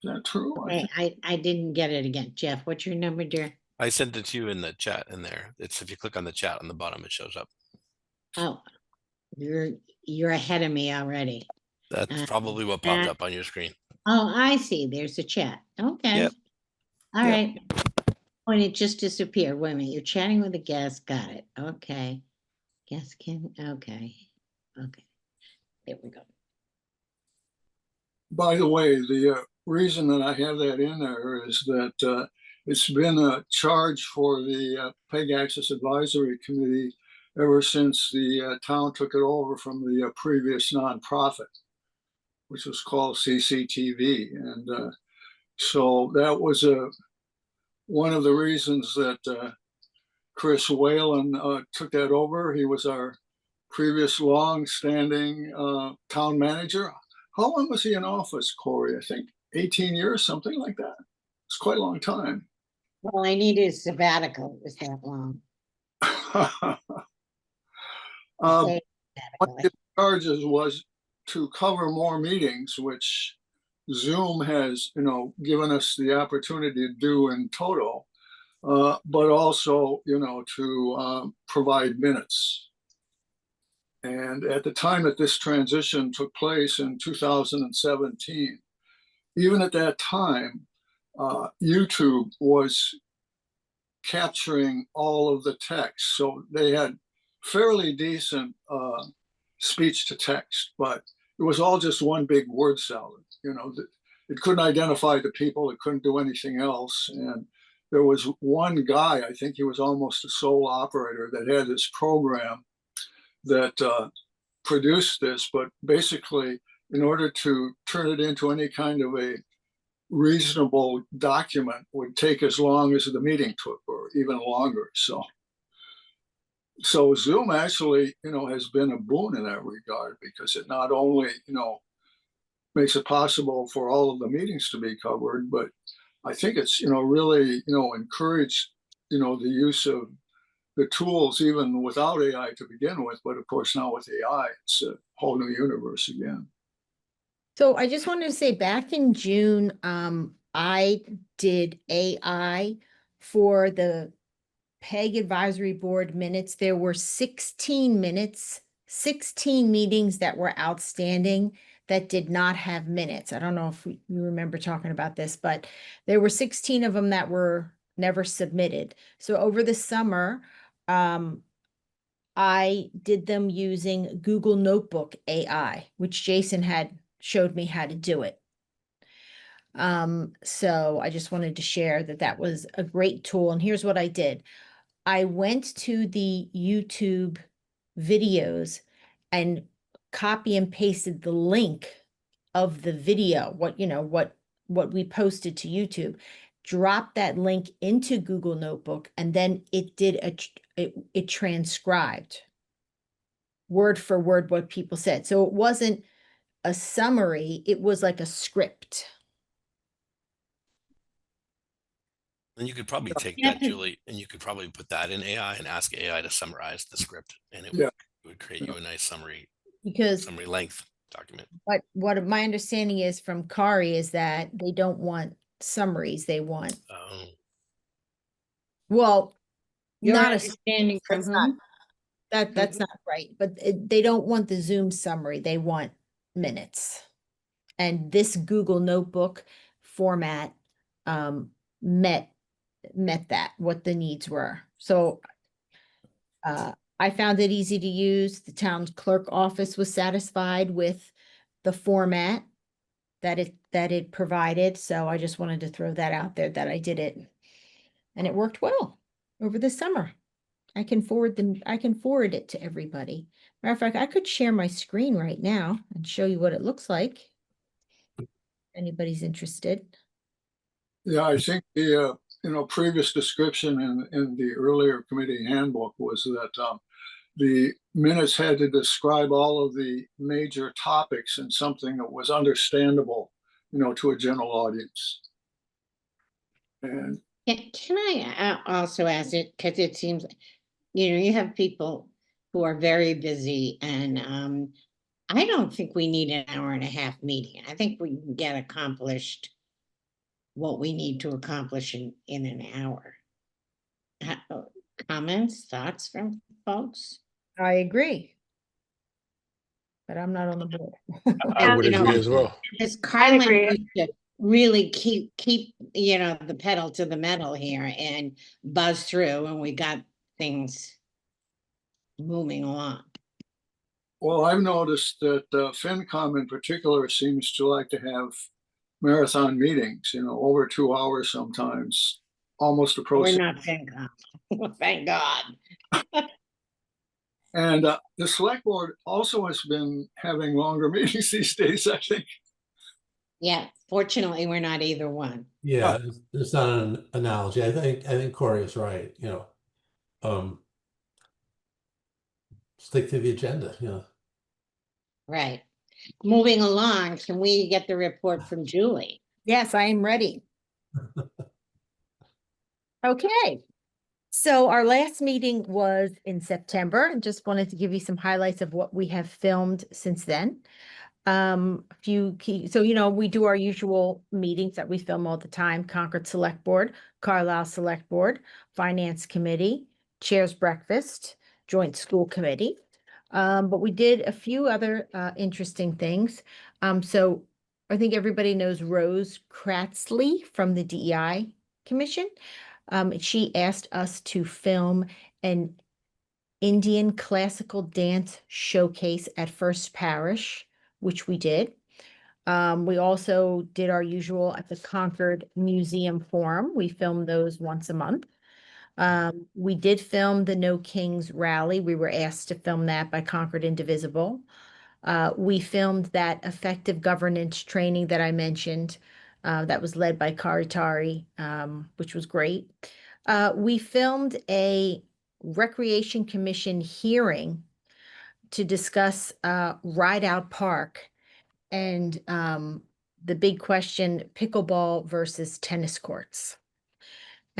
that true? I didn't get it again. Jeff, what's your number, dear? I sent it to you in the chat in there. It's if you click on the chat on the bottom, it shows up. Oh, you're ahead of me already. That's probably what popped up on your screen. Oh, I see. There's a chat. Okay. Yep. All Yep. right. Oh, and it just disappeared. Wait a minute. You're chatting with a guest. Got it. Okay. Guest can. Okay. Okay. There we go. By the way, the reason that I have that in there is that it's been a charge for the PEG Access Advisory Committee ever since the town took it over from the previous nonprofit, which was called CCTV. And so that was one of the reasons that Chris Whalen took that over. He was our previous long-standing town manager. How long was he in office, Corey? I think 18 years, something like that. It's quite a long time. Well, I needed a sabbatical. It was that long. One of his charges was to cover more meetings, which Zoom has, you know, given us the opportunity to do in total, but also, you know, to provide minutes. And at the time that this transition took place in 2017, even at that time, YouTube was capturing all of the text. So they had fairly decent speech to text, but it was all just one big word salad. You know, it couldn't identify the people, it couldn't do anything else. And there was one guy, I think he was almost a sole operator, that had this program that produced this, but basically, in order to turn it into any kind of a reasonable document would take as long as the meeting took, or even longer. So Zoom actually, you know, has been a boon in that regard, because it not only, you know, makes it possible for all of the meetings to be covered, but I think it's, you know, really, you know, encouraged, you know, the use of the tools even without AI to begin with. But of course, now with AI, it's a whole new universe again. So I just wanted to say, back in June, I did AI for the PEG Advisory Board minutes. There were 16 minutes, 16 meetings that were outstanding that did not have minutes. I don't know if you remember talking about this, but there were 16 of them that were never submitted. So over the summer, I did them using Google Notebook AI, which Jason had showed me how to do it. So I just wanted to share that that was a great tool. And here's what I did. I went to the YouTube videos and copy and pasted the link of the video, what we posted to YouTube, dropped that link into Google Notebook, and then it did it transcribed word for word what people said. So it wasn't a summary, it was like a script. And you could probably take Yeah. that, Julie, and you could probably put that in AI and ask AI to summarize the script, and it Yeah. would create you a nice summary Because length document. what my understanding is from Kari is that they don't want summaries, they want, well, Your not a, understanding from that's not, whom? that's not right, but they don't want the Zoom summary, they want minutes. And this Google Notebook format met that, what the needs were. So I found it easy to use. The town clerk office was satisfied with the format that it provided. So I just wanted to throw that out there that I did it. And it worked well over the summer. I can forward it to everybody. Matter of fact, I could share my screen right now and show you what it looks like. Anybody's interested. Yeah, I think the, previous description in the earlier committee handbook was that the minutes had to describe all of the major topics in something that was understandable, to a general audience. And Can I also ask it, because it seems, you have people who are very busy, and I don't think we need an hour and a half meeting. I think we can get accomplished what we need to accomplish in an hour. Comments, thoughts from folks? I agree. But I'm not on the board. I would You know, agree as well. Because Carlin agree. used to really keep the pedal to the metal here and buzz through, and we got things moving along. well, I've noticed that FinCom in particular seems to like to have marathon meetings, over 2 hours sometimes, almost We're approaching. not FinCom. Thank God. And the select board also has been having longer meetings these days, I think. Yeah, fortunately, we're not either one. Yeah, it's not an analogy. I think Corey is right, stick to the agenda, Right. Moving along, can we get the report from Julie? Yes, I am ready. Okay. So our last meeting was in September, and just wanted to give you some highlights of what we have filmed since then. A few key, so we do our usual meetings that we film all the time: Concord Select Board, Carlisle Select Board, Finance Committee, Chair's Breakfast, Joint School Committee. But we did a few other interesting things. So I think everybody knows Rose Kratzley from the DEI Commission. She asked us to film an Indian classical dance showcase at First Parish, which we did. We also did our usual at the Concord Museum Forum. We filmed those once a month. We did film the No Kings rally. We were asked to film that by Concord Indivisible. We filmed that effective governance training that I mentioned, that was led by Karitari, which was great. We filmed a Recreation Commission hearing to discuss Rideout Park and the big question, pickleball versus tennis courts.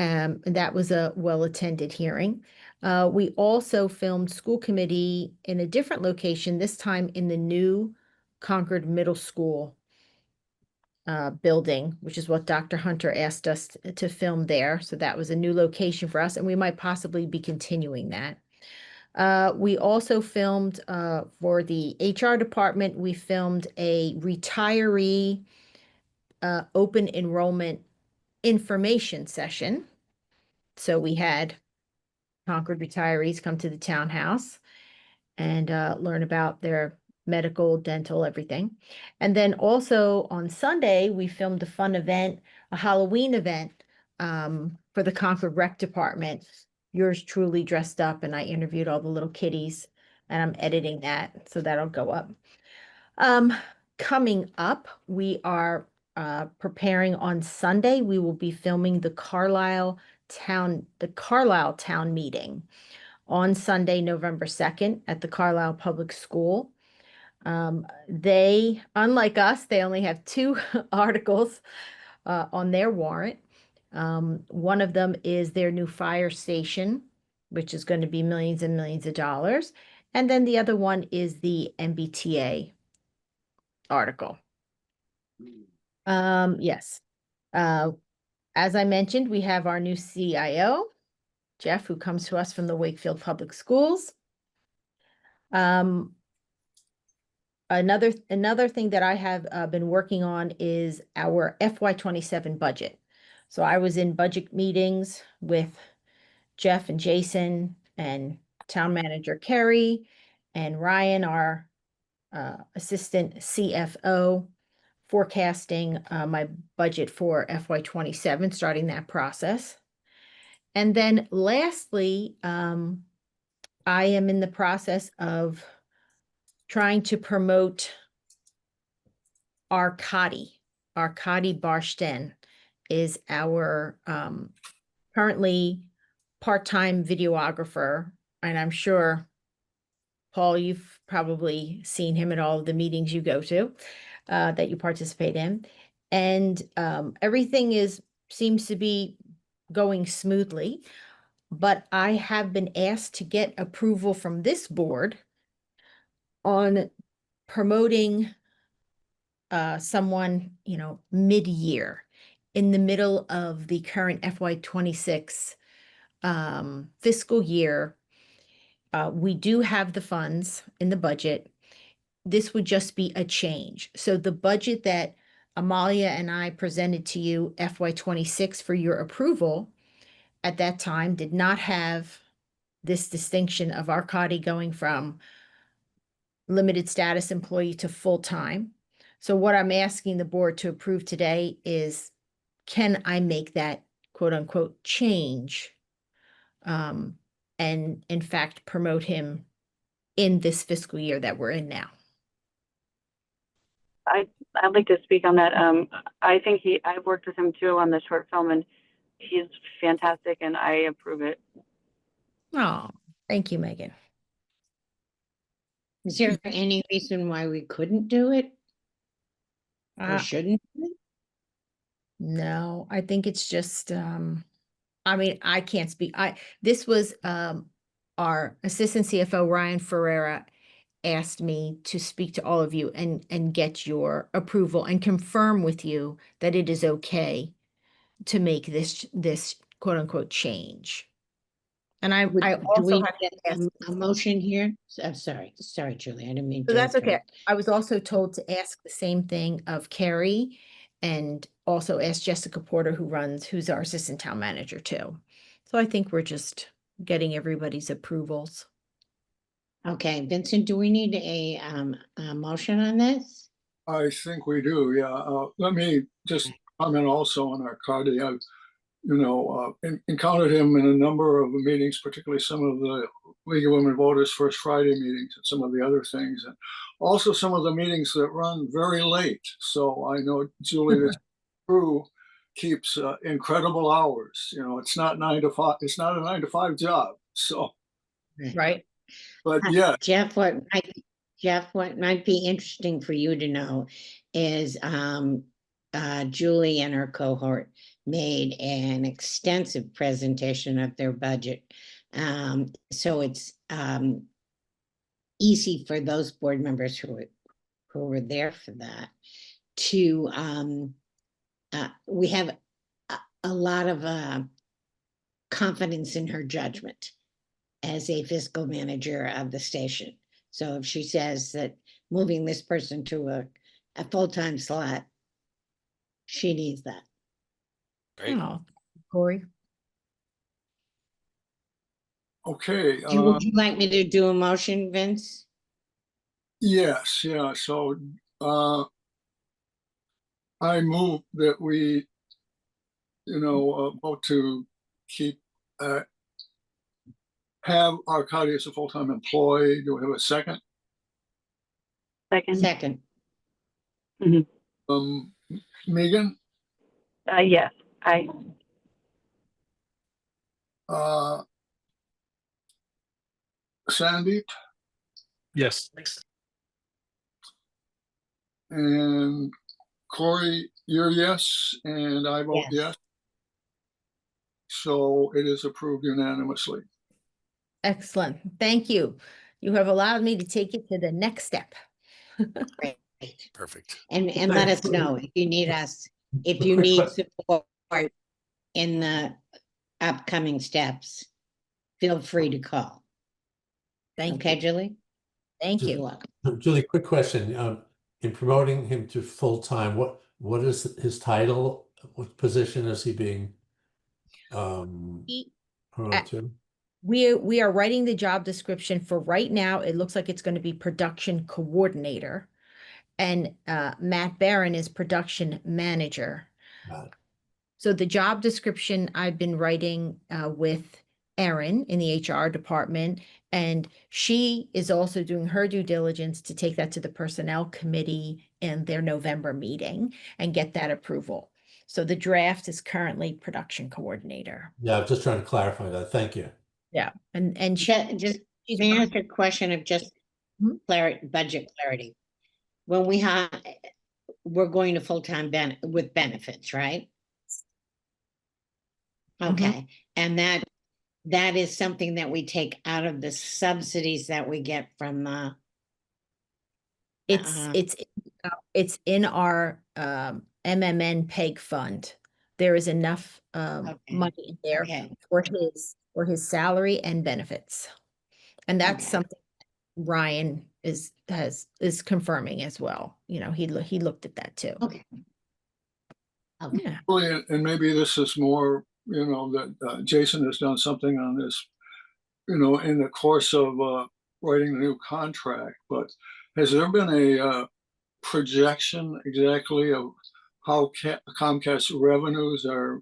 And that was a well-attended hearing. We also filmed school committee in a different location, this time in the new Concord Middle School building, which is what Dr. Hunter asked us to film there. So that was a new location for us, and we might possibly be continuing that. We also filmed for the HR department, we filmed a retiree open enrollment information session. So we had Concord retirees come to the townhouse and learn about their medical, dental, everything. And then also on Sunday, we filmed a fun event, a Halloween event for the Concord Rec Department. Yours truly dressed up, and I interviewed all the little kiddies, and I'm editing that, so that'll go up. Coming up, we are preparing on Sunday. We will be filming the Carlisle Town meeting on Sunday, November 2nd at the Carlisle Public School. They, unlike us, they only have 2 articles on their warrant. One of them is their new fire station, which is going to be millions and millions of dollars. And then the other one is the MBTA article. Yes. As I mentioned, we have our new CIO, Jeff, who comes to us from the Wakefield Public Schools. Another thing that I have been working on is our FY27 budget. So I was in budget meetings with Jeff and Jason and Town Manager Kerry and Ryan, our Assistant CFO, forecasting my budget for FY27, starting that process. And then lastly, I am in the process of trying to promote Arkady. Arkady Barshten is our currently part-time videographer, and I'm sure, Paul, you've probably seen him at all of the meetings you go to that you participate in. And everything seems to be going smoothly, but I have been asked to get approval from this board on promoting someone, mid-year, in the middle of the current FY26 fiscal year. We do have the funds in the budget. This would just be a change. So the budget that Amalia and I presented to you, FY26, for your approval at that time, did not have this distinction of Arkady going from limited status employee to full-time. So what I'm asking the board to approve today is, can I make that quote unquote change? And in fact, promote him in this fiscal year that we're in now. I'd like to speak on that. I think I've worked with him too on the short film, and he's fantastic, and I approve it. Oh, thank you, Megan. Is there any reason why we couldn't do it? Or shouldn't we? No, I think it's just, I mean, I can't speak. This was our Assistant CFO, Ryan Ferreira, asked me to speak to all of you and get your approval and confirm with you that it is okay to make this quote unquote change. And I Do also we have get to ask, a motion here? I'm sorry, Julie, I didn't mean so to. that's okay. interrupt. I was also told to ask the same thing of Carrie, and also ask Jessica Porter, who's our assistant town manager too. So I think we're just getting everybody's approvals. Okay, Vincent, do we need a motion on this? I think we do, yeah. Let me just comment also on Arkady. I've, encountered him in a number of meetings, particularly some of the League of Women Voters First Friday meetings and some of the other things, and also some of the meetings that run very late. So I know Julie, the crew keeps incredible hours. It's not 9 to 5. It's not a 9 to 5 job. So, Right. but yeah, Jeff, what might be interesting for you to know is Julie and her cohort made an extensive presentation of their budget. So it's easy for those board members who were there for that to, we have a lot of confidence in her judgment as a fiscal manager of the station. So if she says that moving this person to a full-time slot, she needs that. Great. Oh, Corey. okay. Would you like me to do a motion, Vince? Yes, yeah. So I move that we, vote to keep, have Arkady as a full-time employee. Do we have a second? Second. Megan? Yes, Sandeep? Yes. And Corey, you're yes, and I vote yes. So it is approved unanimously. Excellent. Thank you. You have allowed me to take it to the next step. Great. Perfect. And let us know if you need us, if you Quick need que- support in the upcoming steps, feel free to call. Thank Okay, you. Julie? Thank You're you. welcome. Julie, quick question. In promoting him to full-time, what is his title? What position is he being He- promoted to? We are writing the job description for right now. It looks like it's going to be production coordinator. And Matt Barron is production manager. Got it. So the job description I've been writing with Erin in the HR department, and she is also doing her due diligence to take that to the personnel committee in their November meeting and get that approval. So the draft is currently production coordinator. Yeah, I'm just trying to clarify that. Thank you. Yeah, and Just she's may I ask a question of just Mhm. budget clarity. When we're going to full-time with benefits, right? Mhm. Okay, and that is something that we take out of the subsidies that we get from the. It's in our MMN PEG fund. There is enough Okay. money in there Okay. for his salary and benefits. And that's Okay. something Ryan is confirming as well. You know, he looked at that too. Okay. Okay. Yeah. Well, and maybe this is more, that Jason has done something on this, in the course of writing the new contract, but has there been a projection exactly of how Comcast revenues are,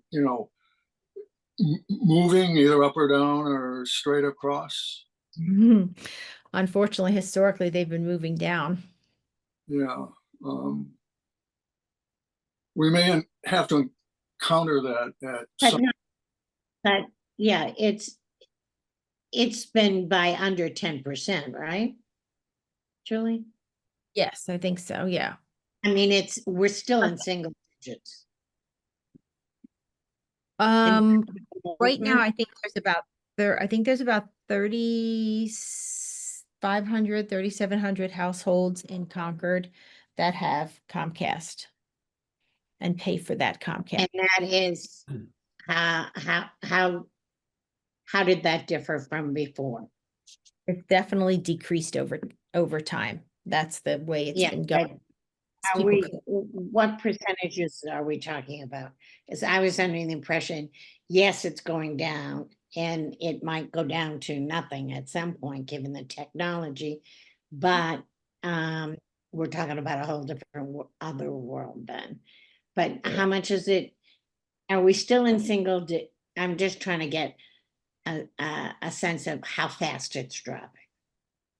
moving either up or down or straight across? Unfortunately, historically, they've been moving down. Yeah. We may have to counter that at some. But yeah, it's been by under 10%, right? Julie? Yes, I think so. Yeah. I mean, we're still in single digits. Right now, I think there's about 3,500, 3,700 households in Concord that have Comcast and pay for that Comcast. And that is, how did that differ from before? It's definitely decreased over time. That's the way it's Yeah, been going. What percentages are we talking about? Because I was under the impression, yes, it's going down and it might go down to nothing at some point, given the technology. But we're talking about a whole different other world then. But how much is it? Are we still in single digit? I'm just trying to get a sense of how fast it's dropping.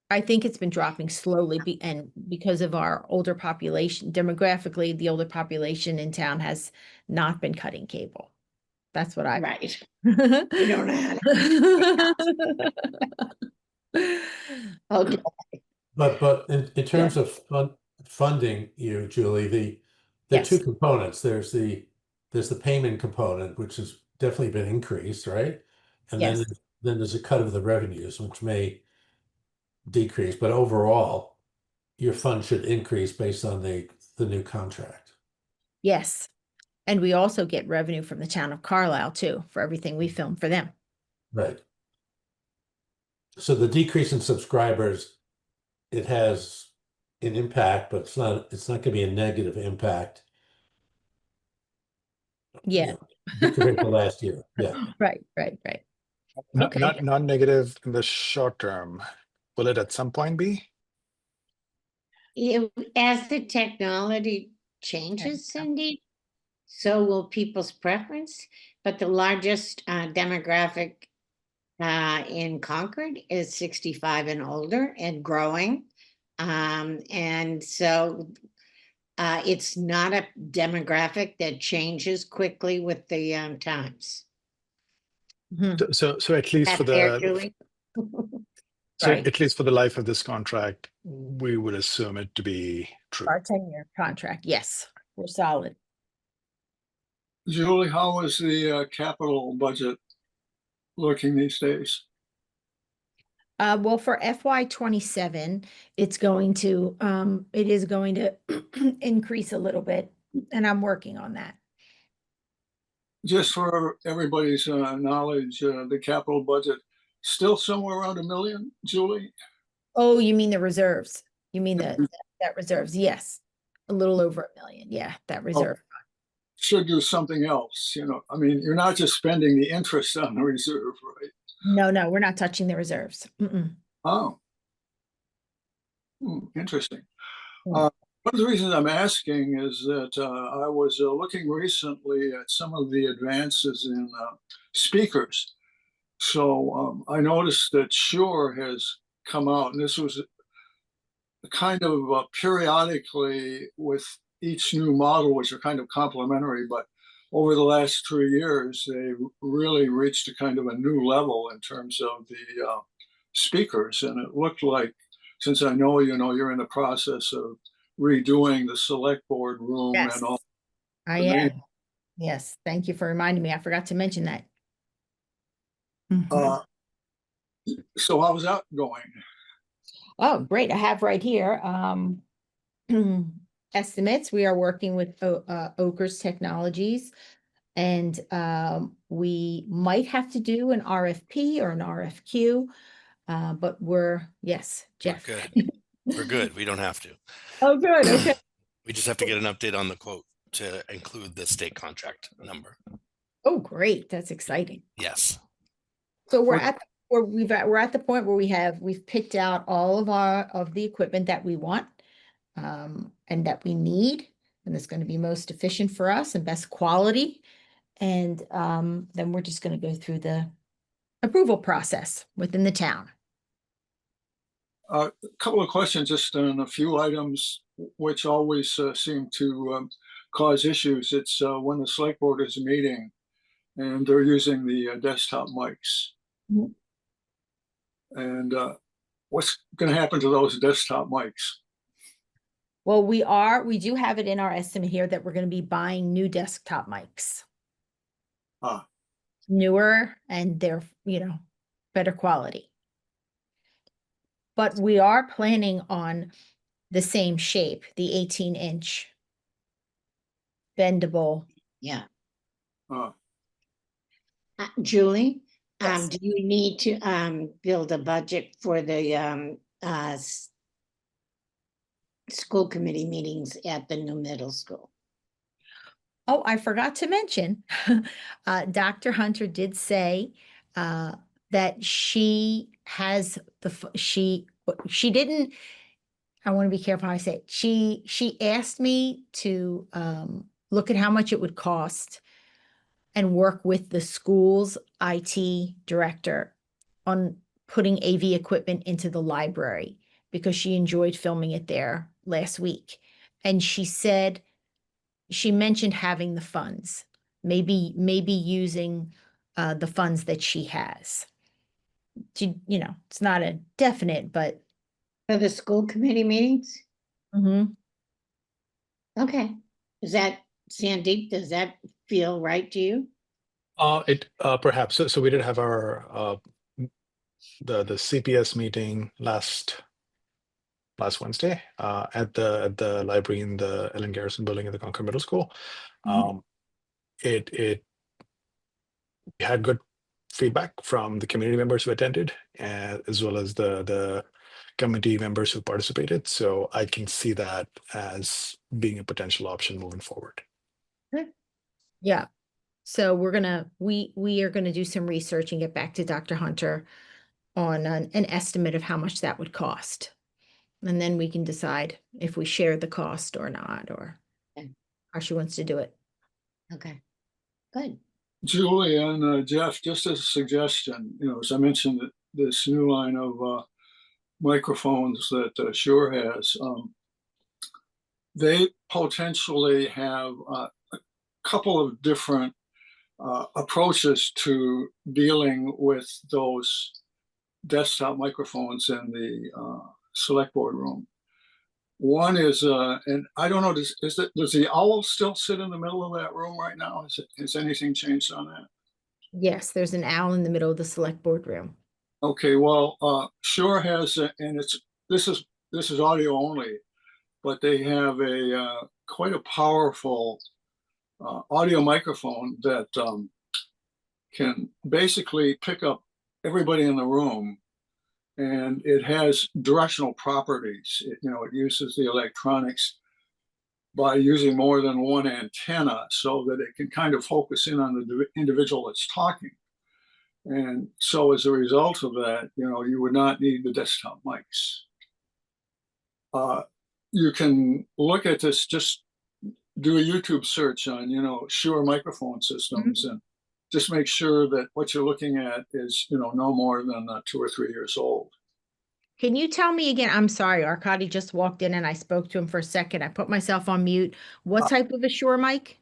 I think it's been dropping slowly and because of our older population, demographically, the older population in town has not been cutting cable. That's what I. Right. We don't know how to. Okay. But in terms of funding you, Julie, there are two Yes. components. There's the payment component, which has definitely been increased, right? And Yes. then there's a cut of the revenues, which may decrease, but overall, your fund should increase based on the new contract. Yes. And we also get revenue from the town of Carlisle too, for everything we film for them. Right. So the decrease in subscribers, it has an impact, but it's not going to be a negative impact. Yeah. Compared to last year. Yeah. Right. Okay. Not negative in the short term. Will it at some point be? As the technology changes, Cindy, so will people's preference. But the largest demographic in Concord is 65 and older and growing. And so it's not a demographic that changes quickly with the times. So at least That for fair, the Julie? Right. at least for the life of this contract, we would assume it to be true. Our 10-year contract. Yes, we're solid. Julie, how is the capital budget looking these days? Well, for FY 27, it's going to, it is going to increase a little bit, and I'm working on that. Just for everybody's knowledge, the capital budget still somewhere around $1 million, Julie? Oh, you mean the reserves? You mean that reserves? Yes. A little over $1 million. Yeah, that reserve. Should do something else, you know. I mean, you're not just spending the interest on the reserve, right? No, we're not touching the reserves. Mm-mm. Oh. Interesting. Hmm. One of the reasons I'm asking is that I was looking recently at some of the advances in speakers. So I noticed that Shure has come out, and this was kind of periodically with each new model, which are kind of complementary, but over the last 3 years, they really reached a kind of a new level in terms of the speakers. And it looked like, since I know, you know, you're in the process of redoing the select board room Yes, and all. I am. Yes, thank you for reminding me. I forgot to mention that. Mhm. So how's that going? Oh, great. I have right here, estimates. We are working with Oakers Technologies, and we might have to do an RFP or an RFQ, but yes, Jeff. Good. We're good. We don't have to. Oh, good. Okay. We just have to get an update on the quote to include the state contract number. Oh, great. That's exciting. Yes. So we're at the point where we've picked out all of the equipment that we want, and that we need, and it's going to be most efficient for us and best quality. And then we're just going to go through the approval process within the town. A couple of questions just on a few items which always seem to cause issues. It's when the select board is meeting and they're using the desktop mics. Mhm. And what's going to happen to those desktop mics? Well, we do have it in our estimate here that we're going to be buying new desktop mics. Newer, and they're, better quality. But we are planning on the same shape, the 18-inch bendable. Yeah. Uh, Julie, Yes. do you need to build a budget for the school committee meetings at the new middle school? Oh, I forgot to mention, Dr. Hunter did say that she has she didn't, I want to be careful how I say it. She asked me to look at how much it would cost and work with the school's IT director on putting AV equipment into the library, because she enjoyed filming it there last week. And she mentioned having the funds, maybe using the funds that she has. It's not a definite, but. For the school committee meetings? Okay. Is that, Sandeep, does that feel right to you? It perhaps. So we did have our the CPS meeting last Wednesday at the library in the Ellen Garrison building at the Concord Middle School. It had good feedback from the community members who attended, as well as the committee members who participated. So I can see that as being a potential option moving forward. Yeah. So we are gonna do some research and get back to Dr. Hunter on an estimate of how much that would cost. And then we can decide if we share the cost or not, or how she wants to do it. Okay, good. Julie and Jeff, just as a suggestion, as I mentioned, this new line of microphones that Shure has, they potentially have a couple of different approaches to dealing with those desktop microphones in the select board room. One is, and I don't know, does the owl still sit in the middle of that room right now? Has anything changed on that? Yes, there's an owl in the middle of the select board room. Okay, well, Shure has, and this is audio only, but they have a quite a powerful audio microphone that can basically pick up everybody in the room, and it has directional properties. It uses the electronics by using more than one antenna so that it can kind of focus in on the individual that's talking. And so as a result of that, you would not need the desktop mics. You can look at this, just do a YouTube search on, Shure microphone systems, and just make sure that what you're looking at is, no more than 2 or 3 years old. Can you tell me again? I'm sorry, Arkady just walked in and I spoke to him for a second. I put myself on mute. What type of a Shure mic?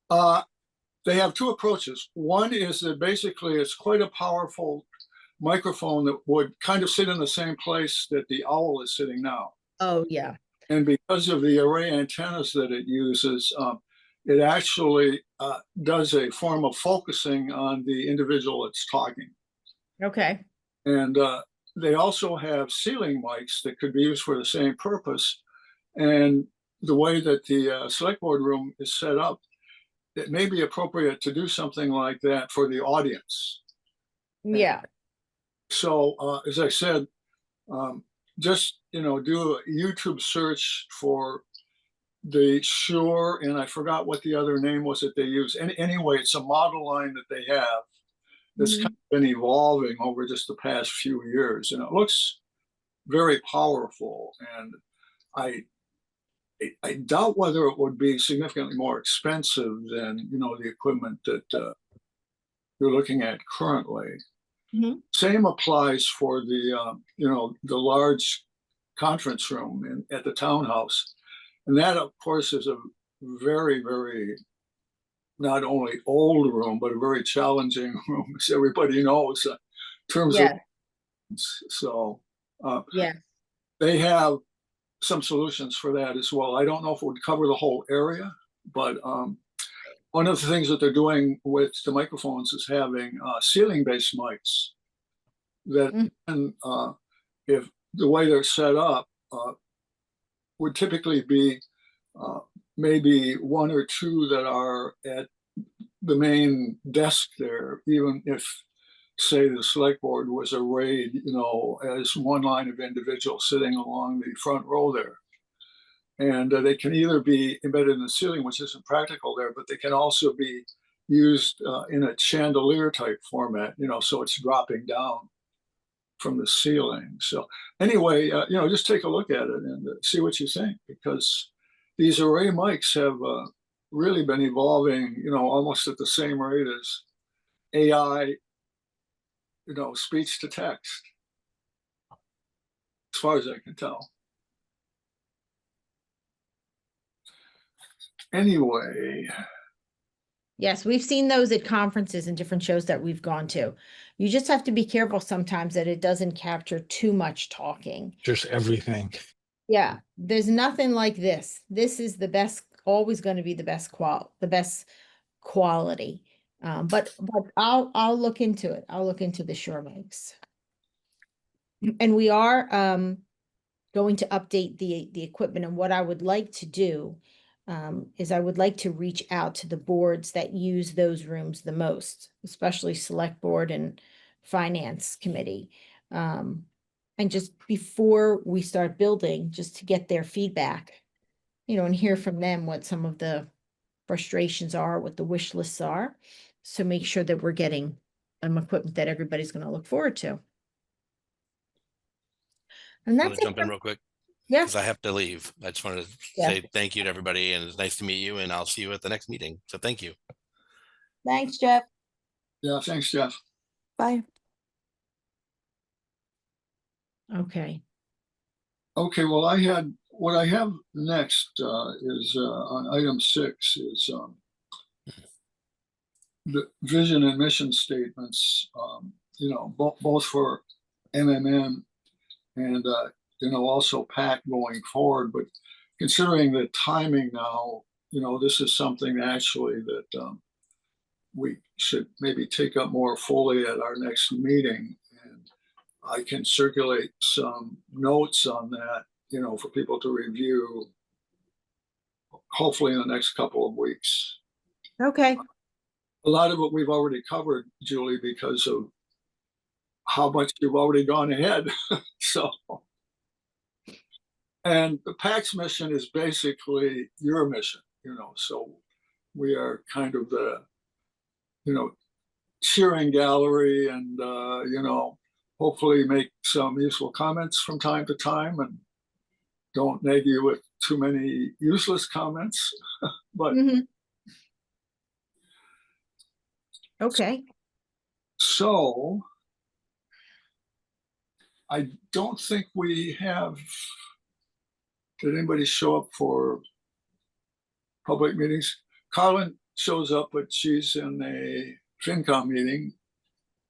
They have two approaches. One is that basically it's quite a powerful microphone that would kind of sit in the same place that the owl is sitting now. Oh, yeah. And because of the array antennas that it uses, it actually does a form of focusing on the individual that's talking. Okay. And they also have ceiling mics that could be used for the same purpose. And the way that the select board room is set up, it may be appropriate to do something like that for the audience. Yeah. So as I said, just do a YouTube search for the Shure, and I forgot what the other name was that they use. Anyway, it's a model line that they have that's kind of been evolving over just the past few years, and it looks very powerful. And I doubt whether it would be significantly more expensive than the equipment that you're looking at currently. Same applies for the the large conference room at the townhouse, and that of course is a very, very not only old room but a very challenging room, as everybody knows, in terms of. So yeah, they have some solutions for that as well. I don't know if it would cover the whole area, but one of the things that they're doing with the microphones is having ceiling-based mics that, if the way they're set up, would typically be maybe 1 or 2 that are at the main desk there, even if, say, the select board was arrayed, as one line of individuals sitting along the front row there. And they can either be embedded in the ceiling, which isn't practical there, but they can also be used in a chandelier type format, so it's dropping down from the ceiling. So anyway, just take a look at it and see what you think, because these array mics have really been evolving, almost at the same rate as AI, speech to text, as far as I can tell. Anyway. Yes, we've seen those at conferences and different shows that we've gone to. You just have to be careful sometimes that it doesn't capture too much talking. Just everything. Yeah, there's nothing like this. This is the best, always going to be the best quality. But I'll look into it. I'll look into the Shure mics. And we are going to update the equipment. And what I would like to do is I would like to reach out to the boards that use those rooms the most, especially select board and finance committee. And just before we start building, just to get their feedback, and hear from them what some of the frustrations are, what the wish lists are. So make sure that we're getting equipment that everybody's going to look forward to. And I want that's to jump in real quick. Yes. Because I have to leave. I just wanted to say thank you to everybody, and it's nice to meet you, and I'll see you at the next meeting. So thank you. Thanks, Jeff. Yeah, thanks, Jeff. Bye. Okay. Okay, well, what I have next is on item 6 is the vision and mission statements, both for MMM and also PAC going forward, but considering the timing now, this is something actually that we should maybe take up more fully at our next meeting. And I can circulate some notes on that, for people to review, hopefully in the next couple of weeks. Okay. A lot of it we've already covered, Julie, because of how much you've already gone ahead. So, and the PAC's mission is basically your mission, so we are kind of the, cheering gallery and, hopefully make some useful comments from time to time and don't nag you with too many useless comments, but Okay. so I don't think we have, did anybody show up for public meetings? Carlin shows up, but she's in a FinCom meeting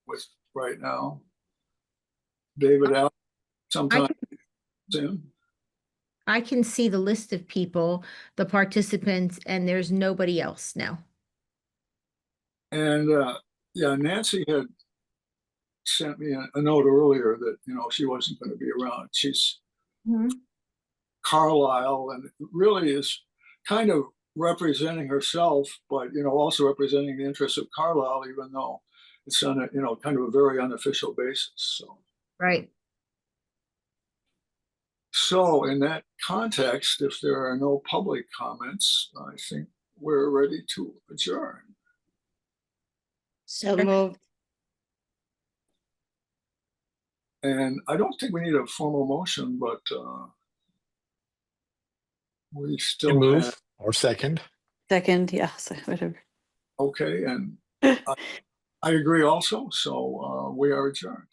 with right now. David out sometime soon. I can see the list of people, the participants, and there's nobody else now. And Nancy had sent me a note earlier that, she wasn't going to be around. She's Carlisle and really is kind of representing herself, but, also representing the interests of Carlisle, even though it's on a, kind of a very unofficial basis. So. Right. So in that context, if there are no public comments, I think we're ready to adjourn. So moved. And I don't think we need a formal motion, but we still Move have, or second. Second, yeah, so whatever. okay, and I agree also, so we are adjourned.